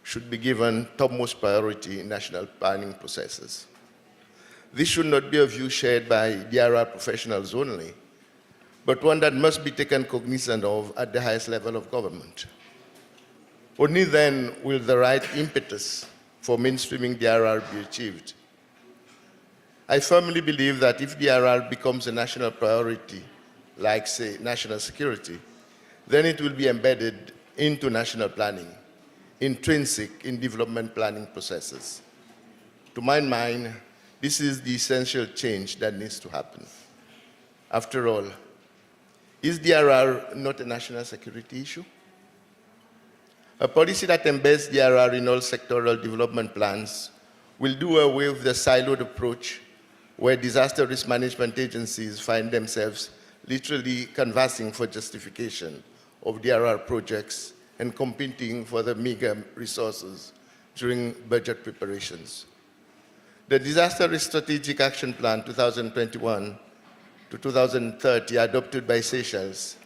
should be given topmost priority in national planning processes. This should not be a view shared by DRR professionals only, but one that must be taken cognizance of at the highest level of government. Only then will the right impetus for mainstreaming DRR be achieved. I firmly believe that if DRR becomes a national priority, like, say, national security, then it will be embedded into national planning, intrinsic in development planning processes. To my mind, this is the essential change that needs to happen. After all, is DRR not a national security issue? A policy that embeds DRR in all sectoral development plans will do away with the siloed approach where disaster risk management agencies find themselves literally canvassing for justification of DRR projects and competing for the meager resources during budget preparations. The Disaster Risk Strategic Action Plan 2021 to 2030, adopted by Seychelles,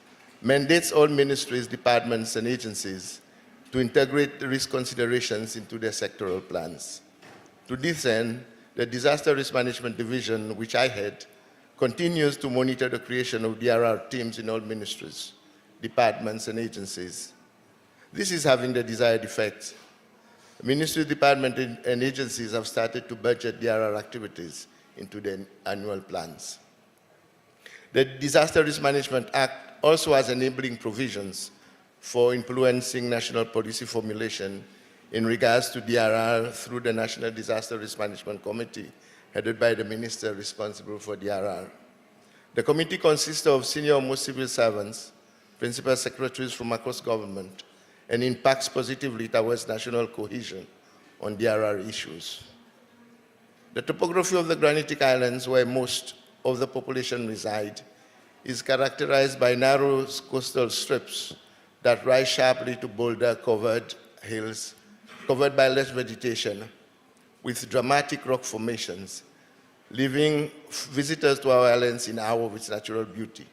mandates all ministries, departments, and agencies to integrate risk considerations into their sectoral plans. To this end, the Disaster Risk Management Division, which I head, continues to monitor the creation of DRR teams in all ministries, departments, and agencies. This is having the desired effect. Ministry, departments, and agencies have started to budget DRR activities into their annual plans. The Disaster Risk Management Act also has enabling provisions for influencing national policy formulation in regards to DRR through the National Disaster Risk Management Committee, headed by the minister responsible for DRR. The committee consists of senior-most civil servants, principal secretaries from across government, and impacts positively towards national cohesion on DRR issues. The topography of the granitic islands, where most of the population reside, is characterized by narrow coastal strips that rise sharply to boulder-covered hills, covered by less vegetation, with dramatic rock formations, leaving visitors to our islands in awe of its natural beauty.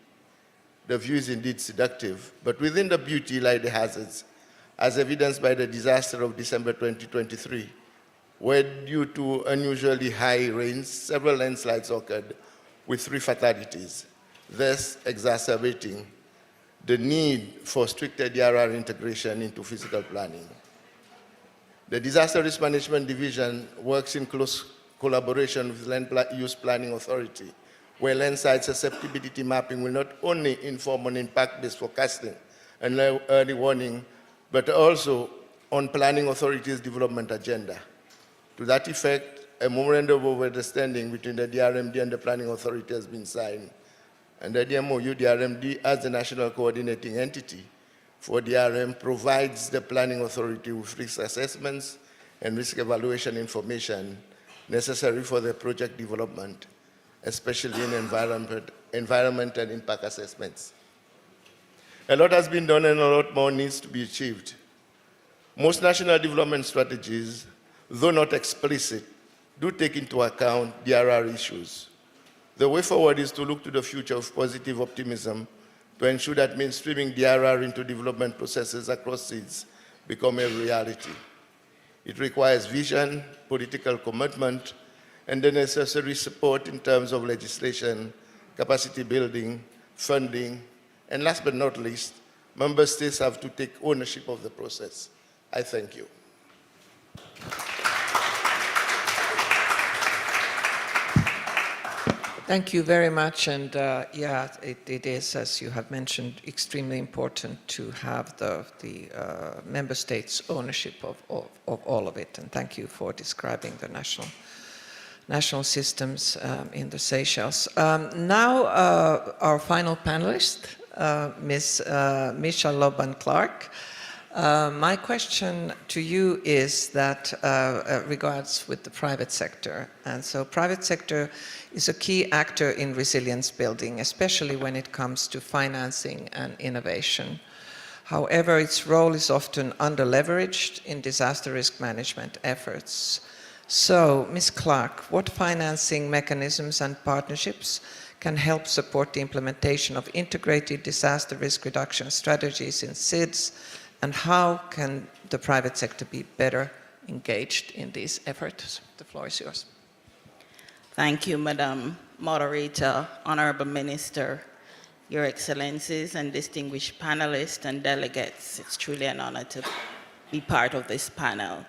The view is indeed seductive, but within the beauty lie the hazards, as evidenced by the disaster of December 2023, where due to unusually high rains, several landslides occurred with 3 fatalities, thus exacerbating the need for stricter DRR integration into physical planning. The Disaster Risk Management Division works in close collaboration with Land Use Planning Authority, where landside susceptibility mapping will not only inform on impact-based forecasting and early warning, but also on Planning Authority's development agenda. To that effect, a memorandum of understanding between the DRMD and the Planning Authority has been signed, and the DMOU, DRMD, as the national coordinating entity for DRM, provides the Planning Authority with risk assessments and risk evaluation information necessary for the project development, especially in environment and impact assessments. A lot has been done and a lot more needs to be achieved. Most national development strategies though not explicit, do take into account DRR issues. The way forward is to look to the future with positive optimism to ensure that mainstreaming DRR into development processes across SEEDS become a reality. It requires vision, political commitment, and the necessary support in terms of legislation, capacity building, funding, and last but not least, member states have to take ownership of the process. I thank you. Thank you very much. And yeah, it is, as you have mentioned, extremely important to have the member states' ownership of all of it. And thank you for describing the national systems in the Seychelles. Now, our final panelist, Ms. Misha Loban-Clark. My question to you is that regards with the private sector. And so private sector is a key actor in resilience building, especially when it comes to financing and innovation. However, its role is often under-leveraged in disaster risk management efforts. So, Ms. Clark, what financing mechanisms and partnerships can help support the implementation of integrated disaster risk reduction strategies in SIDS, and how can the private sector be better engaged in these efforts? The floor is yours. Thank you, Madam Moderator, Honorable Minister, Your Excellencies, and distinguished panelists and delegates. It's truly an honor to be part of this panel.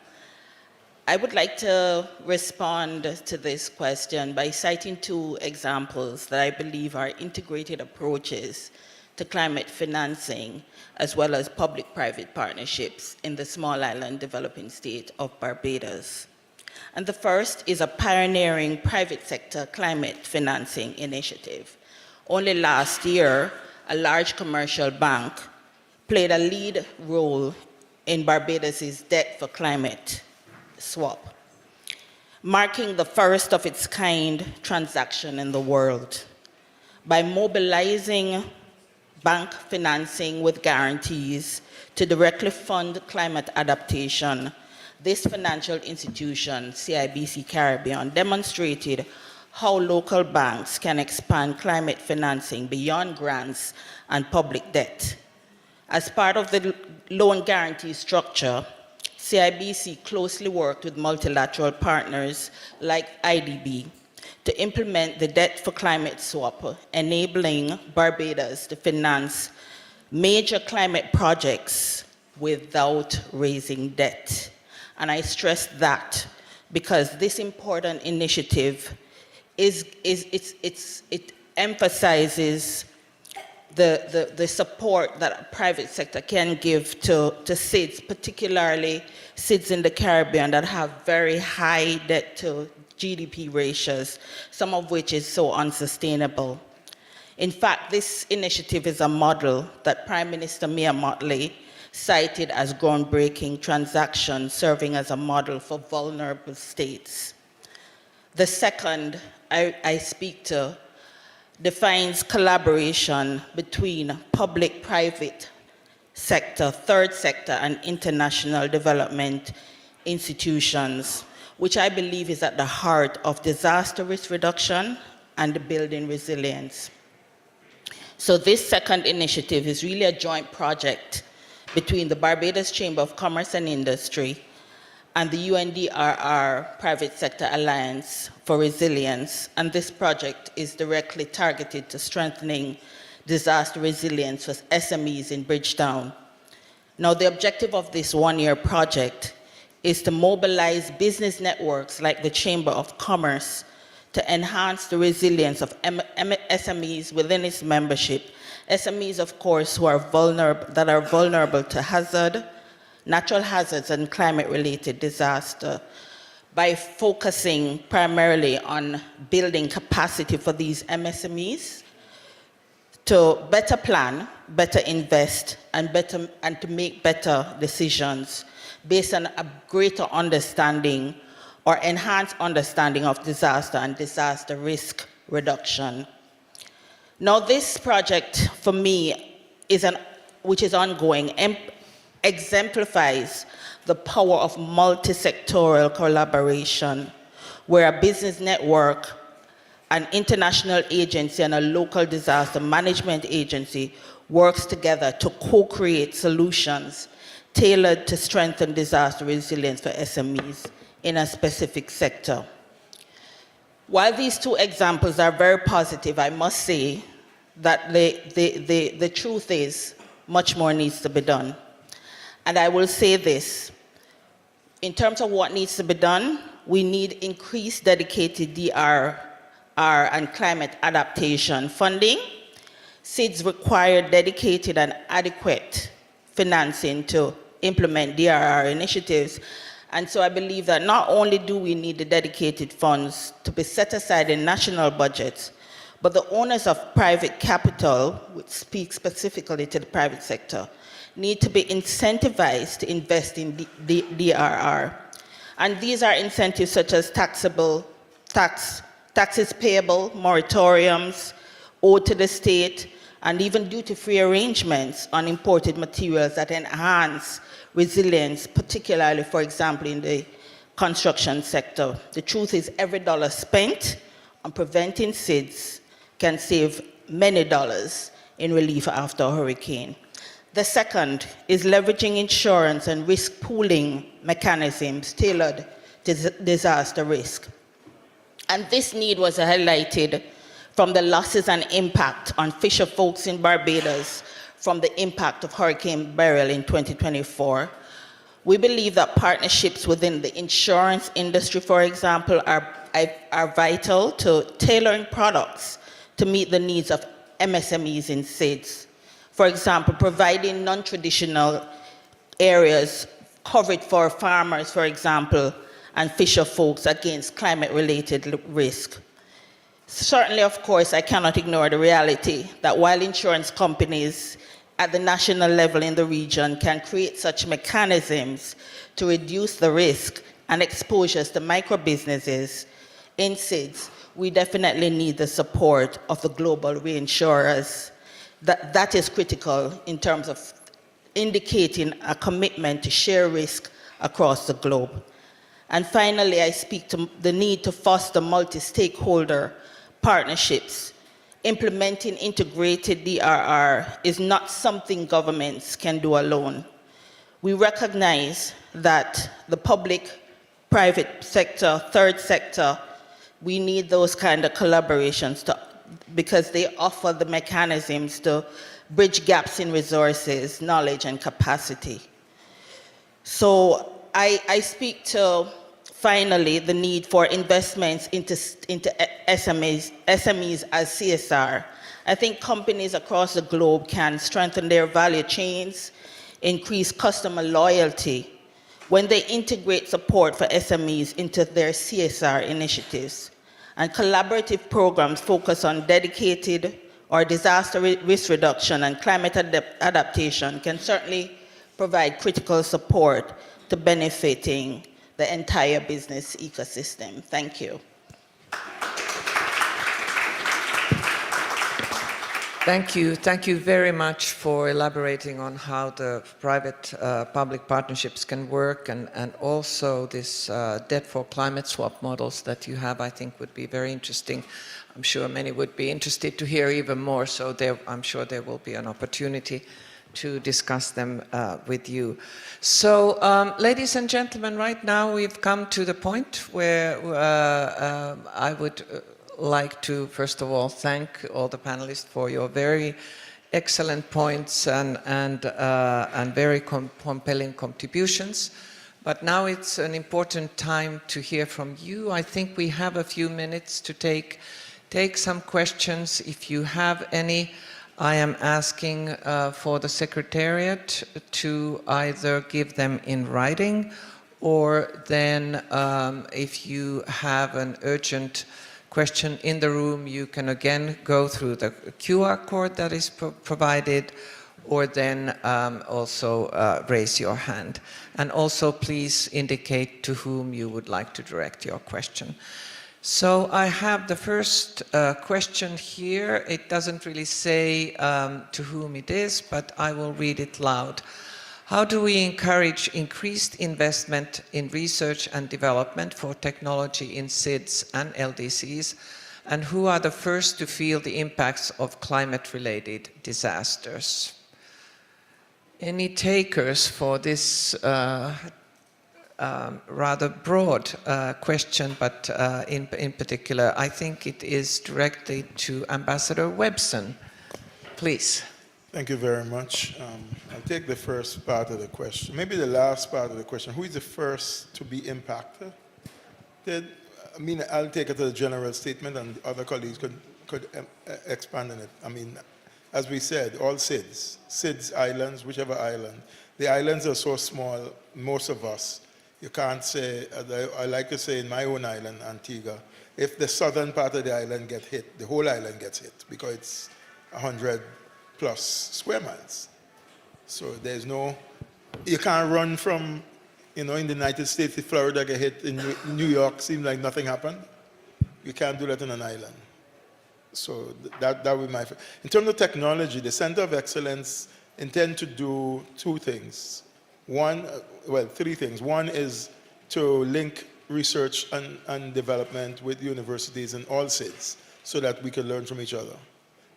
I would like to respond to this question by citing two examples that I believe are integrated approaches to climate financing, as well as public-private partnerships in the small island developing state of Barbados. And the first is a pioneering private sector climate financing initiative. Only last year, a large commercial bank played a lead role in Barbados' debt for climate swap, marking the first of its kind transaction in the world. By mobilizing bank financing with guarantees to directly fund climate adaptation, this financial institution, CIBC Caribbean, demonstrated how local banks can expand climate financing beyond grants and public debt. As part of the loan guarantee structure, CIBC closely worked with multilateral partners like IDB to implement the debt for climate swap, enabling Barbados to finance major climate projects without raising debt. And I stress that because this important initiative it emphasizes the support that a private sector can give to SIDS, particularly SIDS in the Caribbean that have very high debt to GDP ratios, some of which is so unsustainable. In fact, this initiative is a model that Prime Minister Mia Mottley cited as groundbreaking transaction, serving as a model for vulnerable states. The second I speak to defines collaboration between public, private sector, third sector, and international development institutions, which I believe is at the heart of disaster risk reduction and building resilience. So this second initiative is really a joint project between the Barbados Chamber of Commerce and Industry and the UNDRR Private Sector Alliance for Resilience, and this project is directly targeted to strengthening disaster resilience for SMEs in Bridgetown. Now, the objective of this one-year project is to mobilize business networks like the Chamber of Commerce to enhance the resilience of SMEs within its membership. SMEs, of course, who are vulnerable to natural hazards and climate-related disaster, by focusing primarily on building capacity for these MSMEs to better plan, better invest, and to make better decisions based on a greater understanding or enhanced understanding of disaster and disaster risk reduction. Now, this project for me which is ongoing, exemplifies the power of multi-sectoral collaboration, where a business network, an international agency, and a local disaster management agency works together to co-create solutions tailored to strengthen disaster resilience for SMEs in a specific sector. While these two examples are very positive, I must say that the truth is much more needs to be done. And I will say this, in terms of what needs to be done, we need increased dedicated DRR and climate adaptation funding. SIDS require dedicated and adequate financing to implement DRR initiatives. And so I believe that not only do we need the dedicated funds to be set aside in national budgets, but the owners of private capital, which speaks specifically to the private sector, need to be incentivized to invest in DRR. And these are incentives such as taxes payable, moratoriums, owed to the state, and even duty-free arrangements on imported materials that enhance resilience, particularly, for example, in the construction sector. The truth is, every dollar spent on preventing SIDS can save many dollars in relief after a hurricane. The second is leveraging insurance and risk pooling mechanisms tailored to disaster risk. And this need was highlighted from the losses and impact on fisher folks in Barbados from the impact of Hurricane Beryl in 2024. We believe that partnerships within the insurance industry, for example, are vital to tailoring products to meet the needs of MSMEs in SIDS. For example, providing non-traditional areas covered for farmers, for example, and fisher folks against climate-related risk. Certainly, of course, I cannot ignore the reality that while insurance companies at the national level in the region can create such mechanisms to reduce the risk and exposures to micro-businesses in SIDS, we definitely need the support of the global reinsurers. That is critical in terms of indicating a commitment to share risk across the globe. And finally, I speak to the need to foster multi-stakeholder partnerships. Implementing integrated DRR is not something governments can do alone. We recognize that the public, private sector, third sector, we need those kind of collaborations because they offer the mechanisms to bridge gaps in resources, knowledge, and capacity. So I speak to, finally, the need for investments into SMEs as CSR. I think companies across the globe can strengthen their value chains, increase customer loyalty when they integrate support for SMEs into their CSR initiatives. And collaborative programs focus on dedicated or disaster risk reduction and climate adaptation can certainly provide critical support to benefiting the entire business ecosystem. Thank you. Thank you. Thank you very much for elaborating on how the private-public partnerships can work, and also this debt for climate swap models that you have, I think, would be very interesting. I'm sure many would be interested to hear even more, so I'm sure there will be an opportunity to discuss them with you. So, ladies and gentlemen, right now we've come to the point where I would like to, first of all, thank all the panelists for your very excellent points and very compelling contributions. But now it's an important time to hear from you. I think we have a few minutes to take some questions. If you have any, I am asking for the Secretariat to either give them in writing, or then if you have an urgent question in the room, you can again go through the QR code that is provided, or then also raise your hand. And also please indicate to whom you would like to direct your question. So I have the first question here. It doesn't really say to whom it is, but I will read it loud. How do we encourage increased investment in research and development for technology in SIDS and LDCs? And who are the first to feel the impacts of climate-related disasters? Any takers for this rather broad question, but in particular, I think it is directed to Ambassador Webson. Please. Thank you very much. I'll take the first part of the question, maybe the last part of the question. Who is the first to be impacted? I mean, I'll take it as a general statement, and other colleagues could expand on it. I mean, as we said, all SIDS islands, whichever island. The islands are so small, most of us, you can't say, I like to say in my own island, Antigua, if the southern part of the island gets hit, the whole island gets hit, because it's 100+ square miles. So there's no, you can't run from, you know, in the United States, if Florida get hit, in New York, seems like nothing happened. You can't do that on an island. So that would be my, in terms of technology, the Center of Excellence intend to do two things. Three things. One is to link research and development with universities and all SIDS so that we can learn from each other.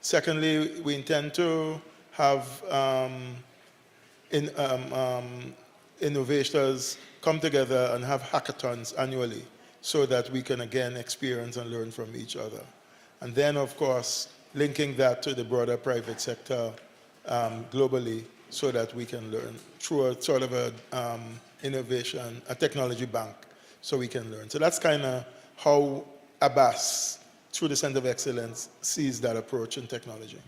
Secondly, we intend to have innovators come together and have hackathons annually so that we can again experience and learn from each other. And then, of course, linking that to the broader private sector globally so that we can learn through a sort of a innovation, a technology bank, so we can learn. So that's kind of how Abbas, through the Center of Excellence, sees that approach in technology.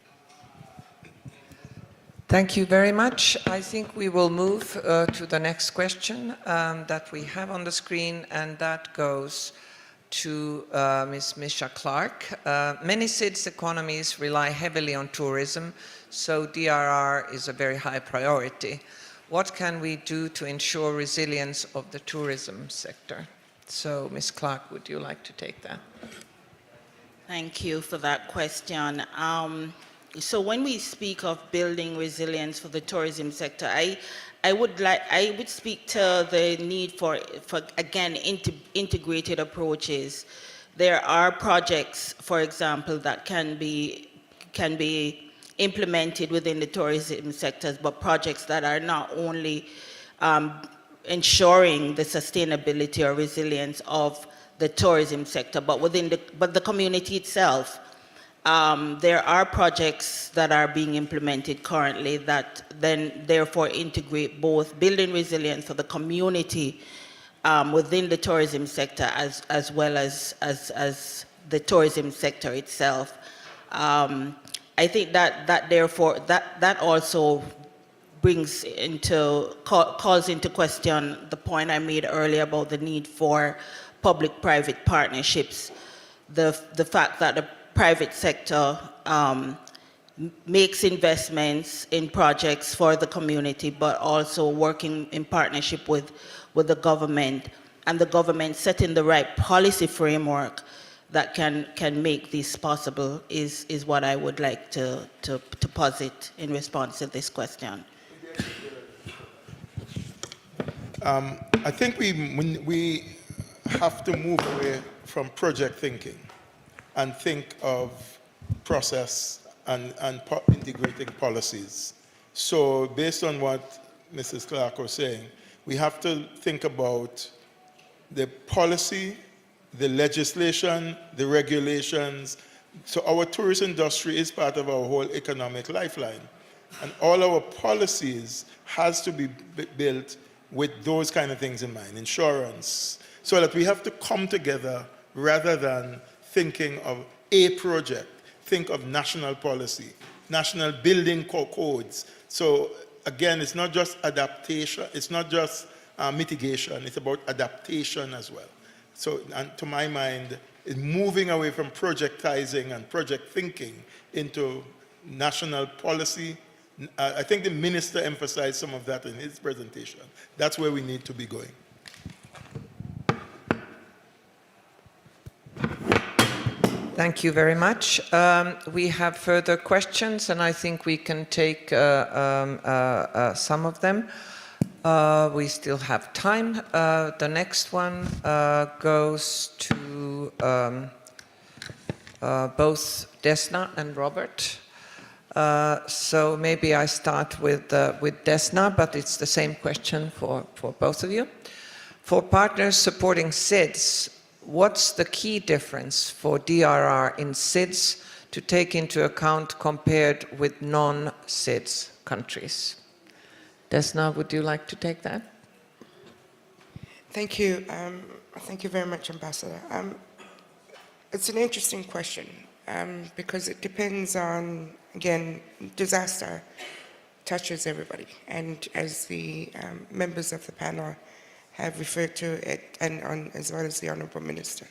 Thank you very much. I think we will move to the next question that we have on the screen, and that goes to Ms. Misha Clark. Many SIDS economies rely heavily on tourism, so DRR is a very high priority. What can we do to ensure resilience of the tourism sector? So, Ms. Clark, would you like to take that? Thank you for that question. So when we speak of building resilience for the tourism sector, I would speak to the need for again, integrated approaches. There are projects, for example, that can be implemented within the tourism sectors, but projects that are not only ensuring the sustainability or resilience of the tourism sector, but the community itself. There are projects that are being implemented currently that then therefore integrate both building resilience for the community within the tourism sector as well as the tourism sector itself. I think that therefore that also calls into question the point I made earlier about the need for public-private partnerships. The fact that the private sector makes investments in projects for the community, but also working in partnership with the government, and the government setting the right policy framework that can make this possible is what I would like to posit in response to this question. I think we have to move away from project thinking and think of process and integrating policies. So based on what Mrs. Clark was saying, we have to think about the policy, the legislation, the regulations. So our tourist industry is part of our whole economic lifeline. And all our policies has to be built with those kind of things in mind, insurance, so that we have to come together rather than thinking of a project, think of national policy, national building codes. So again, it's not just adaptation, it's not just mitigation, it's about adaptation as well. So, and to my mind, it's moving away from projectizing and project thinking into national policy. I think the minister emphasized some of that in his presentation. That's where we need to be going. Thank you very much. We have further questions, and I think we can take some of them. We still have time. The next one goes to both Desna and Robert. So maybe I start with Desna, but it's the same question for both of you. For partners supporting SIDS, what's the key difference for DRR in SIDS to take into account compared with non-SIDS countries? Desna, would you like to take that? Thank you. Thank you very much, Ambassador. It's an interesting question because it depends on, again, disaster touches everybody. And as the members of the panel have referred to it, and as well as the Honourable Minister,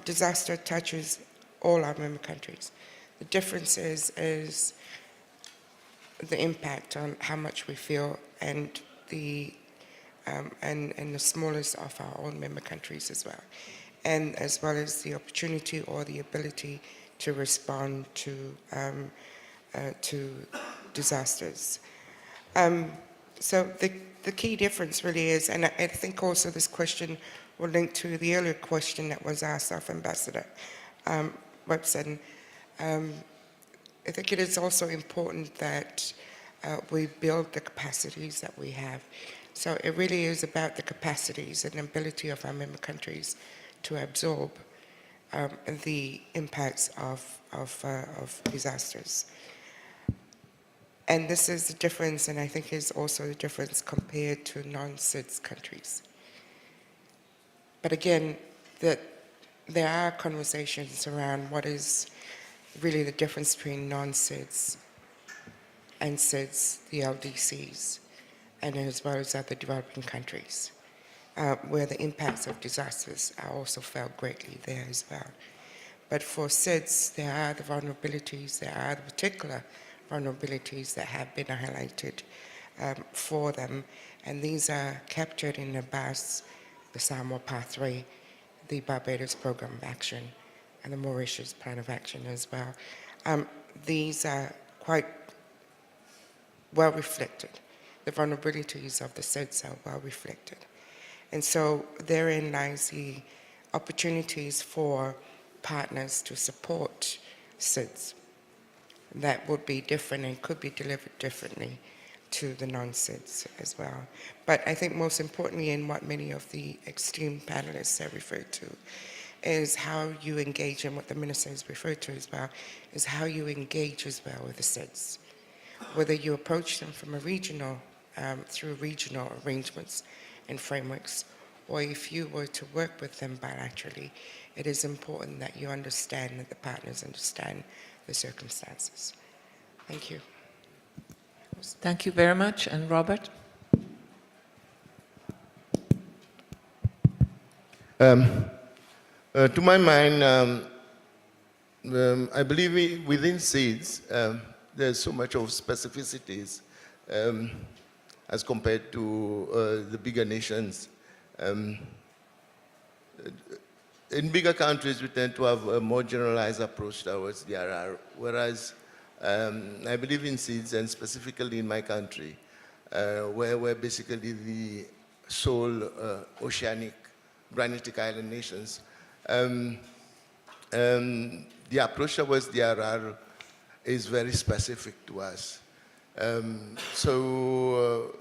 disaster touches all our member countries. The difference is the impact on how much we feel and the smallest of our own member countries as well, and as well as the opportunity or the ability to respond to disasters. So the key difference really is, and I think also this question will link to the earlier question that was asked of Ambassador Webson. I think it is also important that we build the capacities that we have. So it really is about the capacities and ability of our member countries to absorb the impacts of disasters. And this is the difference, and I think is also the difference compared to non-SIDS countries. But again, there are conversations around what is really the difference between non-SIDS and SIDS, the LDCs, and as well as other developing countries, where the impacts of disasters are also felt greatly there as well. But for SIDS, there are the vulnerabilities, there are the particular vulnerabilities that have been highlighted for them, and these are captured in the BAS, the Samoa Pathway, the Barbados Program of Action, and the Mauritius Plan of Action as well. These are quite well reflected. The vulnerabilities of the SIDS are well reflected. And so therein lies the opportunities for partners to support SIDS that would be different and could be delivered differently to the non-SIDS as well. But I think most importantly, in what many of the esteemed panelists have referred to, is how you engage, and what the Minister has referred to as well, is how you engage as well with the SIDS. Whether you approach them from a regional, through regional arrangements and frameworks, or if you were to work with them bilaterally, it is important that you understand, that the partners understand the circumstances. Thank you. Thank you very much. And Robert? To my mind, I believe within SEEDS, there's so much of specificities as compared to the bigger nations. In bigger countries, we tend to have a more generalized approach towards DRR, whereas I believe in SEEDS, and specifically in my country, where we're basically the sole oceanic granitic island nations, the approach towards DRR is very specific to us. So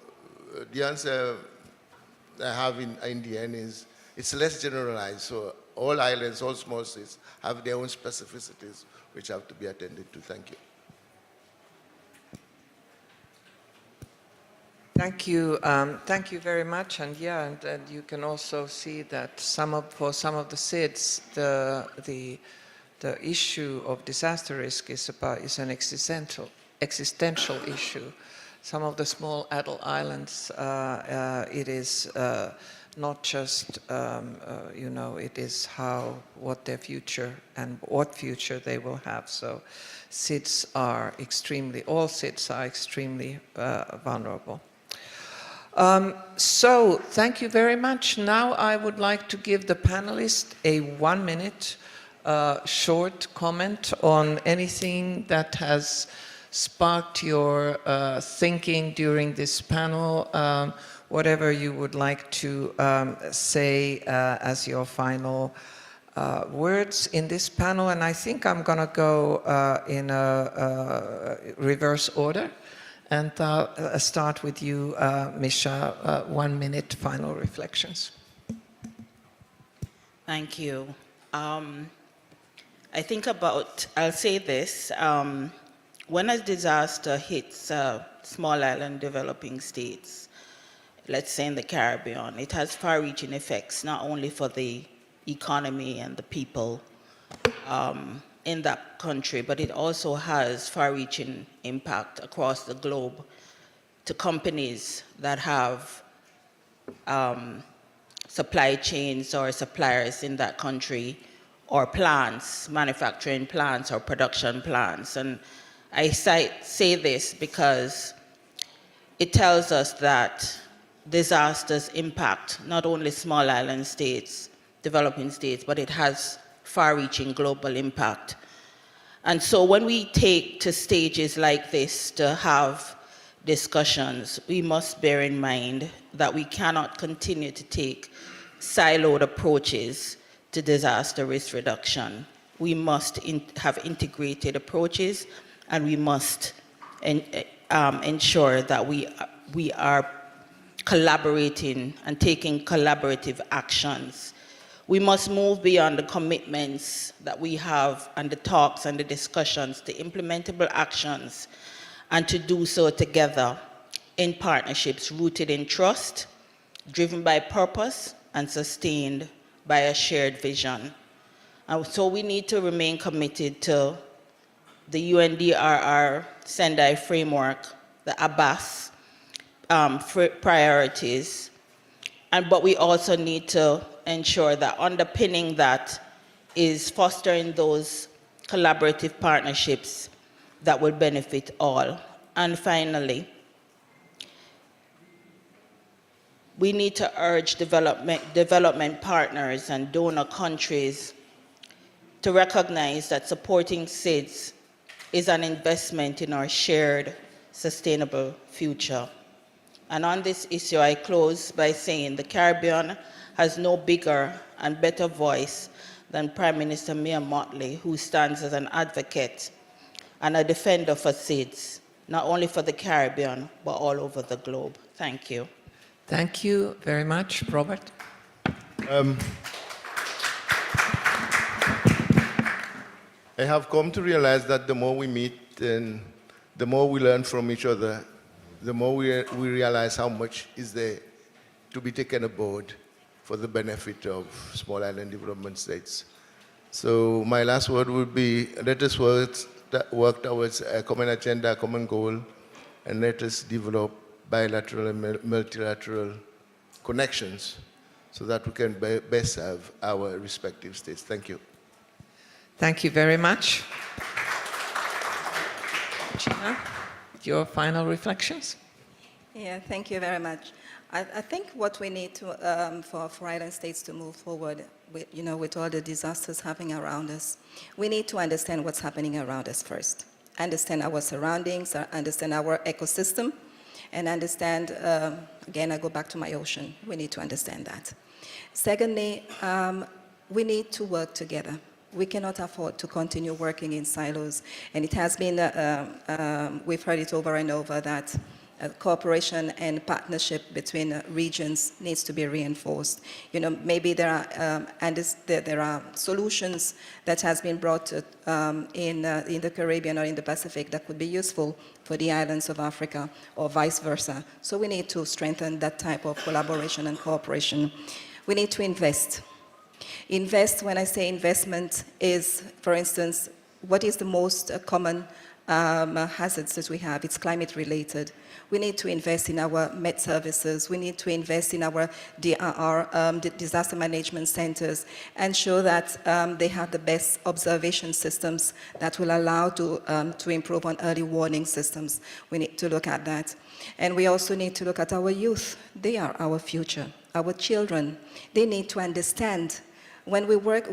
the answer I have in the end is it's less generalized. So all islands, all small states have their own specificities which have to be attended to. Thank you. Thank you very much. And yeah, and you can also see that for some of the SIDS, the issue of disaster risk is an existential issue. Some of the small adult islands, it is not just it is what their future and what future they will have. So SIDS are all SIDS are extremely vulnerable. So thank you very much. Now I would like to give the panelists a 1 minute short comment on anything that has sparked your thinking during this panel, whatever you would like to say as your final words in this panel. And I think I'm going to go in a reverse order and start with you, Misha, 1 minute final reflections. Thank you. I think I'll say this, when a disaster hits small island developing states, let's say in the Caribbean, it has far-reaching effects, not only for the economy and the people in that country, but it also has far-reaching impact across the globe to companies that have supply chains or suppliers in that country, or plants, manufacturing plants or production plants. And I say this because it tells us that disasters impact not only small island states, developing states, but it has far-reaching global impact. And so when we take to stages like this to have discussions, we must bear in mind that we cannot continue to take siloed approaches to disaster risk reduction. We must have integrated approaches, and we must ensure that we are collaborating and taking collaborative actions. We must move beyond the commitments that we have and the talks and the discussions to implementable actions, and to do so together in partnerships rooted in trust, driven by purpose, and sustained by a shared vision. And so we need to remain committed to the UNDRR Sendai framework, the Abbas priorities, but we also need to ensure that underpinning that is fostering those collaborative partnerships that will benefit all. And finally, we need to urge development partners and donor countries to recognize that supporting SIDS is an investment in our shared sustainable future. And on this issue, I close by saying the Caribbean has no bigger and better voice than Prime Minister Mia Mottley, who stands as an advocate and a defender for SIDS, not only for the Caribbean, but all over the globe. Thank you. Thank you very much. Robert? I have come to realize that the more we meet and the more we learn from each other, the more we realize how much is there to be taken aboard for the benefit of small island development states. So my last word would be, let us work towards a common agenda, a common goal, and let us develop bilateral and multilateral connections so that we can best serve our respective states. Thank you. Thank you very much. Gina, your final reflections? Yeah, thank you very much. I think what we need to, for island states to move forward with all the disasters happening around us, we need to understand what's happening around us first. Understand our surroundings, understand our ecosystem, and understand, again, I go back to my ocean. We need to understand that. Secondly, we need to work together. We cannot afford to continue working in silos. And it has been, we've heard it over and over, that cooperation and partnership between regions needs to be reinforced. Maybe there are solutions that has been brought in the Caribbean or in the Pacific that could be useful for the islands of Africa, or vice versa. So we need to strengthen that type of collaboration and cooperation. We need to invest. Invest, when I say investment, is, for instance, what is the most common hazards that we have? It's climate related. We need to invest in our Met services. We need to invest in our DRR, disaster management centers, and show that they have the best observation systems that will allow to improve on early warning systems. We need to look at that. And we also need to look at our youth. They are our future. Our children, they need to understand when we work,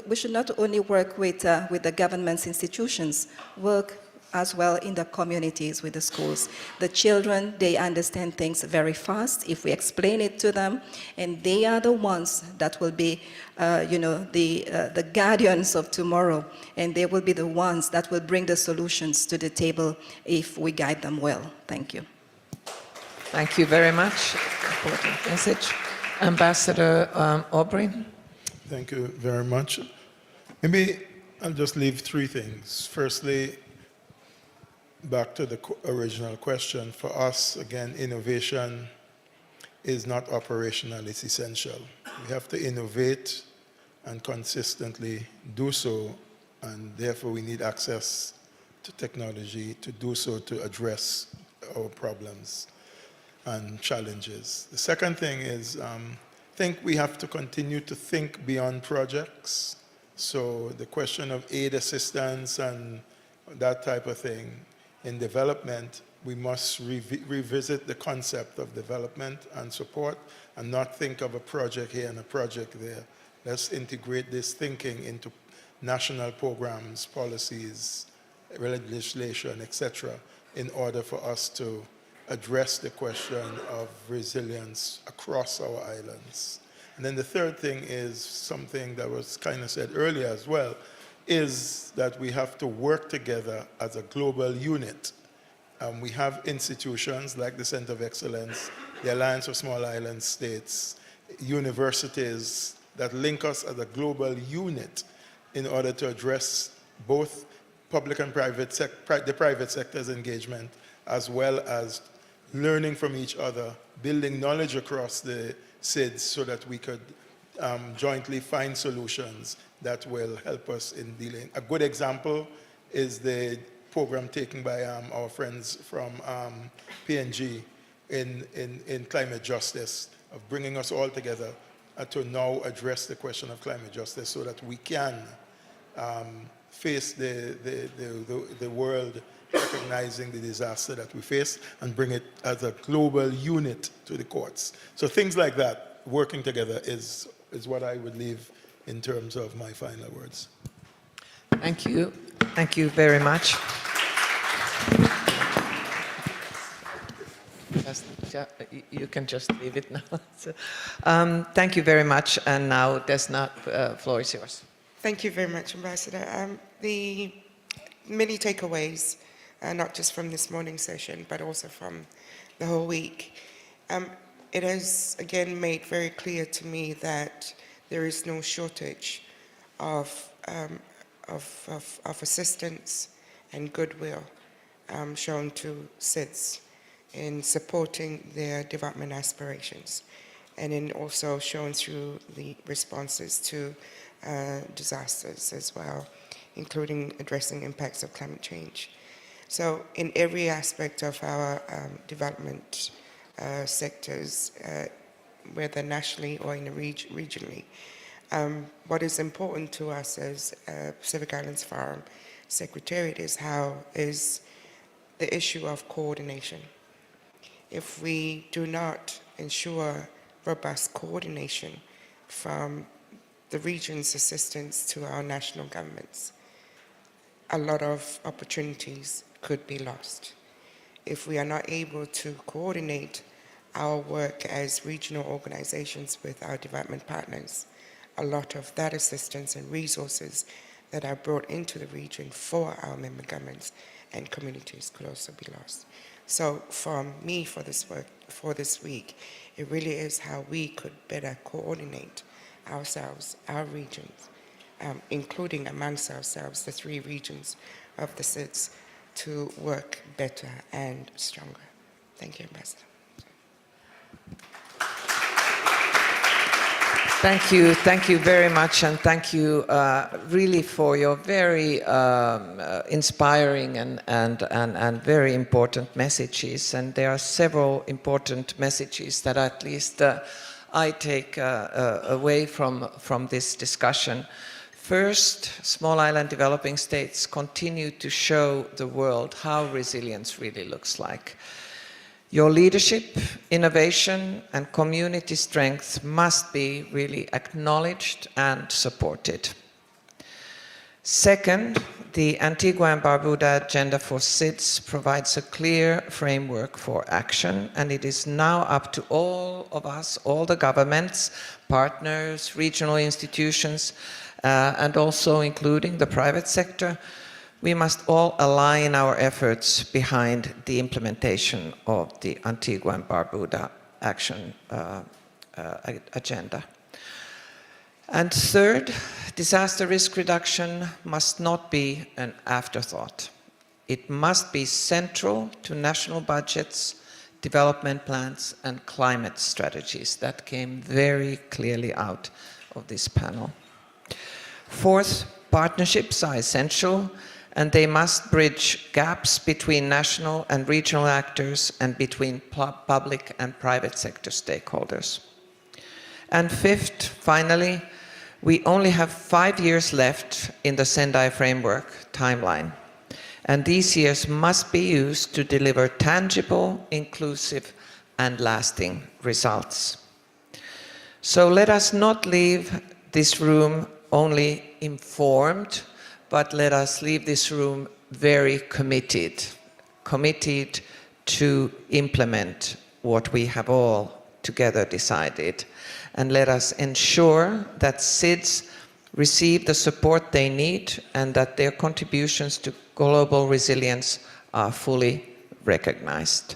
we should not only work with the government's institutions, work as well in the communities with the schools. The children, they understand things very fast if we explain it to them, and they are the ones that will be, the guardians of tomorrow, and they will be the ones that will bring the solutions to the table if we guide them well. Thank you. Thank you very much. Important message. Ambassador Aubrey. Thank you very much. Maybe I'll just leave three things. Firstly, back to the original question, for us, again, innovation is not operational, it's essential. We have to innovate and consistently do so, and therefore we need access to technology to do so, to address our problems and challenges. The second thing is, I think we have to continue to think beyond projects. So the question of aid assistance and that type of thing, in development, we must revisit the concept of development and support and not think of a project here and a project there. Let's integrate this thinking into national programs, policies, legislation, etc., in order for us to address the question of resilience across our islands. And then the third thing is something that was kind of said earlier as well, is that we have to work together as a global unit. We have institutions like the Center of Excellence, the Alliance of Small Island States, universities that link us as a global unit in order to address both public and the private sector's engagement, as well as learning from each other, building knowledge across the SIDS so that we could jointly find solutions that will help us in dealing. A good example is the program taken by our friends from PNG in climate justice, of bringing us all together to now address the question of climate justice so that we can face the world recognizing the disaster that we face and bring it as a global unit to the courts. So things like that, working together, is what I would leave in terms of my final words. Thank you. Thank you very much. You can just leave it now. So, thank you very much. And now, Desna, floor is yours. Thank you very much, Ambassador. The many takeaways, not just from this morning's session, but also from the whole week. It has, again, made very clear to me that there is no shortage of assistance and goodwill shown to SIDS in supporting their development aspirations, and in also shown through the responses to disasters as well, including addressing impacts of climate change. So in every aspect of our development sectors, whether nationally or in regionally, what is important to us as Pacific Islands Forum Secretariat is the issue of coordination. If we do not ensure robust coordination from the region's assistance to our national governments, a lot of opportunities could be lost. If we are not able to coordinate our work as regional organizations with our development partners, a lot of that assistance and resources that are brought into the region for our member governments and communities could also be lost. So for me, for this work, for this week, it really is how we could better coordinate ourselves, our regions, including amongst ourselves, the three regions of the SIDS, to work better and stronger. Thank you, Ambassador. Thank you very much, and thank you really for your very inspiring and very important messages. And there are several important messages that at least I take away from this discussion. First, small island developing states continue to show the world how resilience really looks like. Your leadership, innovation, and community strength must be really acknowledged and supported. Second, the Antigua and Barbuda Agenda for SIDS provides a clear framework for action, and it is now up to all of us, all the governments, partners, regional institutions, and also including the private sector. We must all align our efforts behind the implementation of the Antigua and Barbuda Action Agenda. And third, disaster risk reduction must not be an afterthought. It must be central to national budgets, development plans, and climate strategies. That came very clearly out of this panel. Fourth, partnerships are essential, and they must bridge gaps between national and regional actors and between public and private sector stakeholders. And fifth, finally, we only have 5 years left in the Sendai framework timeline, and these years must be used to deliver tangible, inclusive, and lasting results. So let us not leave this room only informed, but let us leave this room very committed to implement what we have all together decided. And let us ensure that SIDS receive the support they need and that their contributions to global resilience are fully recognized.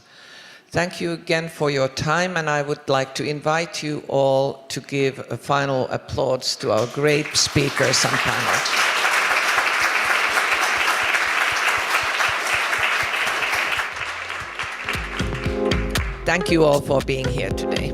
Thank you again for your time, and I would like to invite you all to give a final applause to our great speakers and panel. Thank you all for being here today.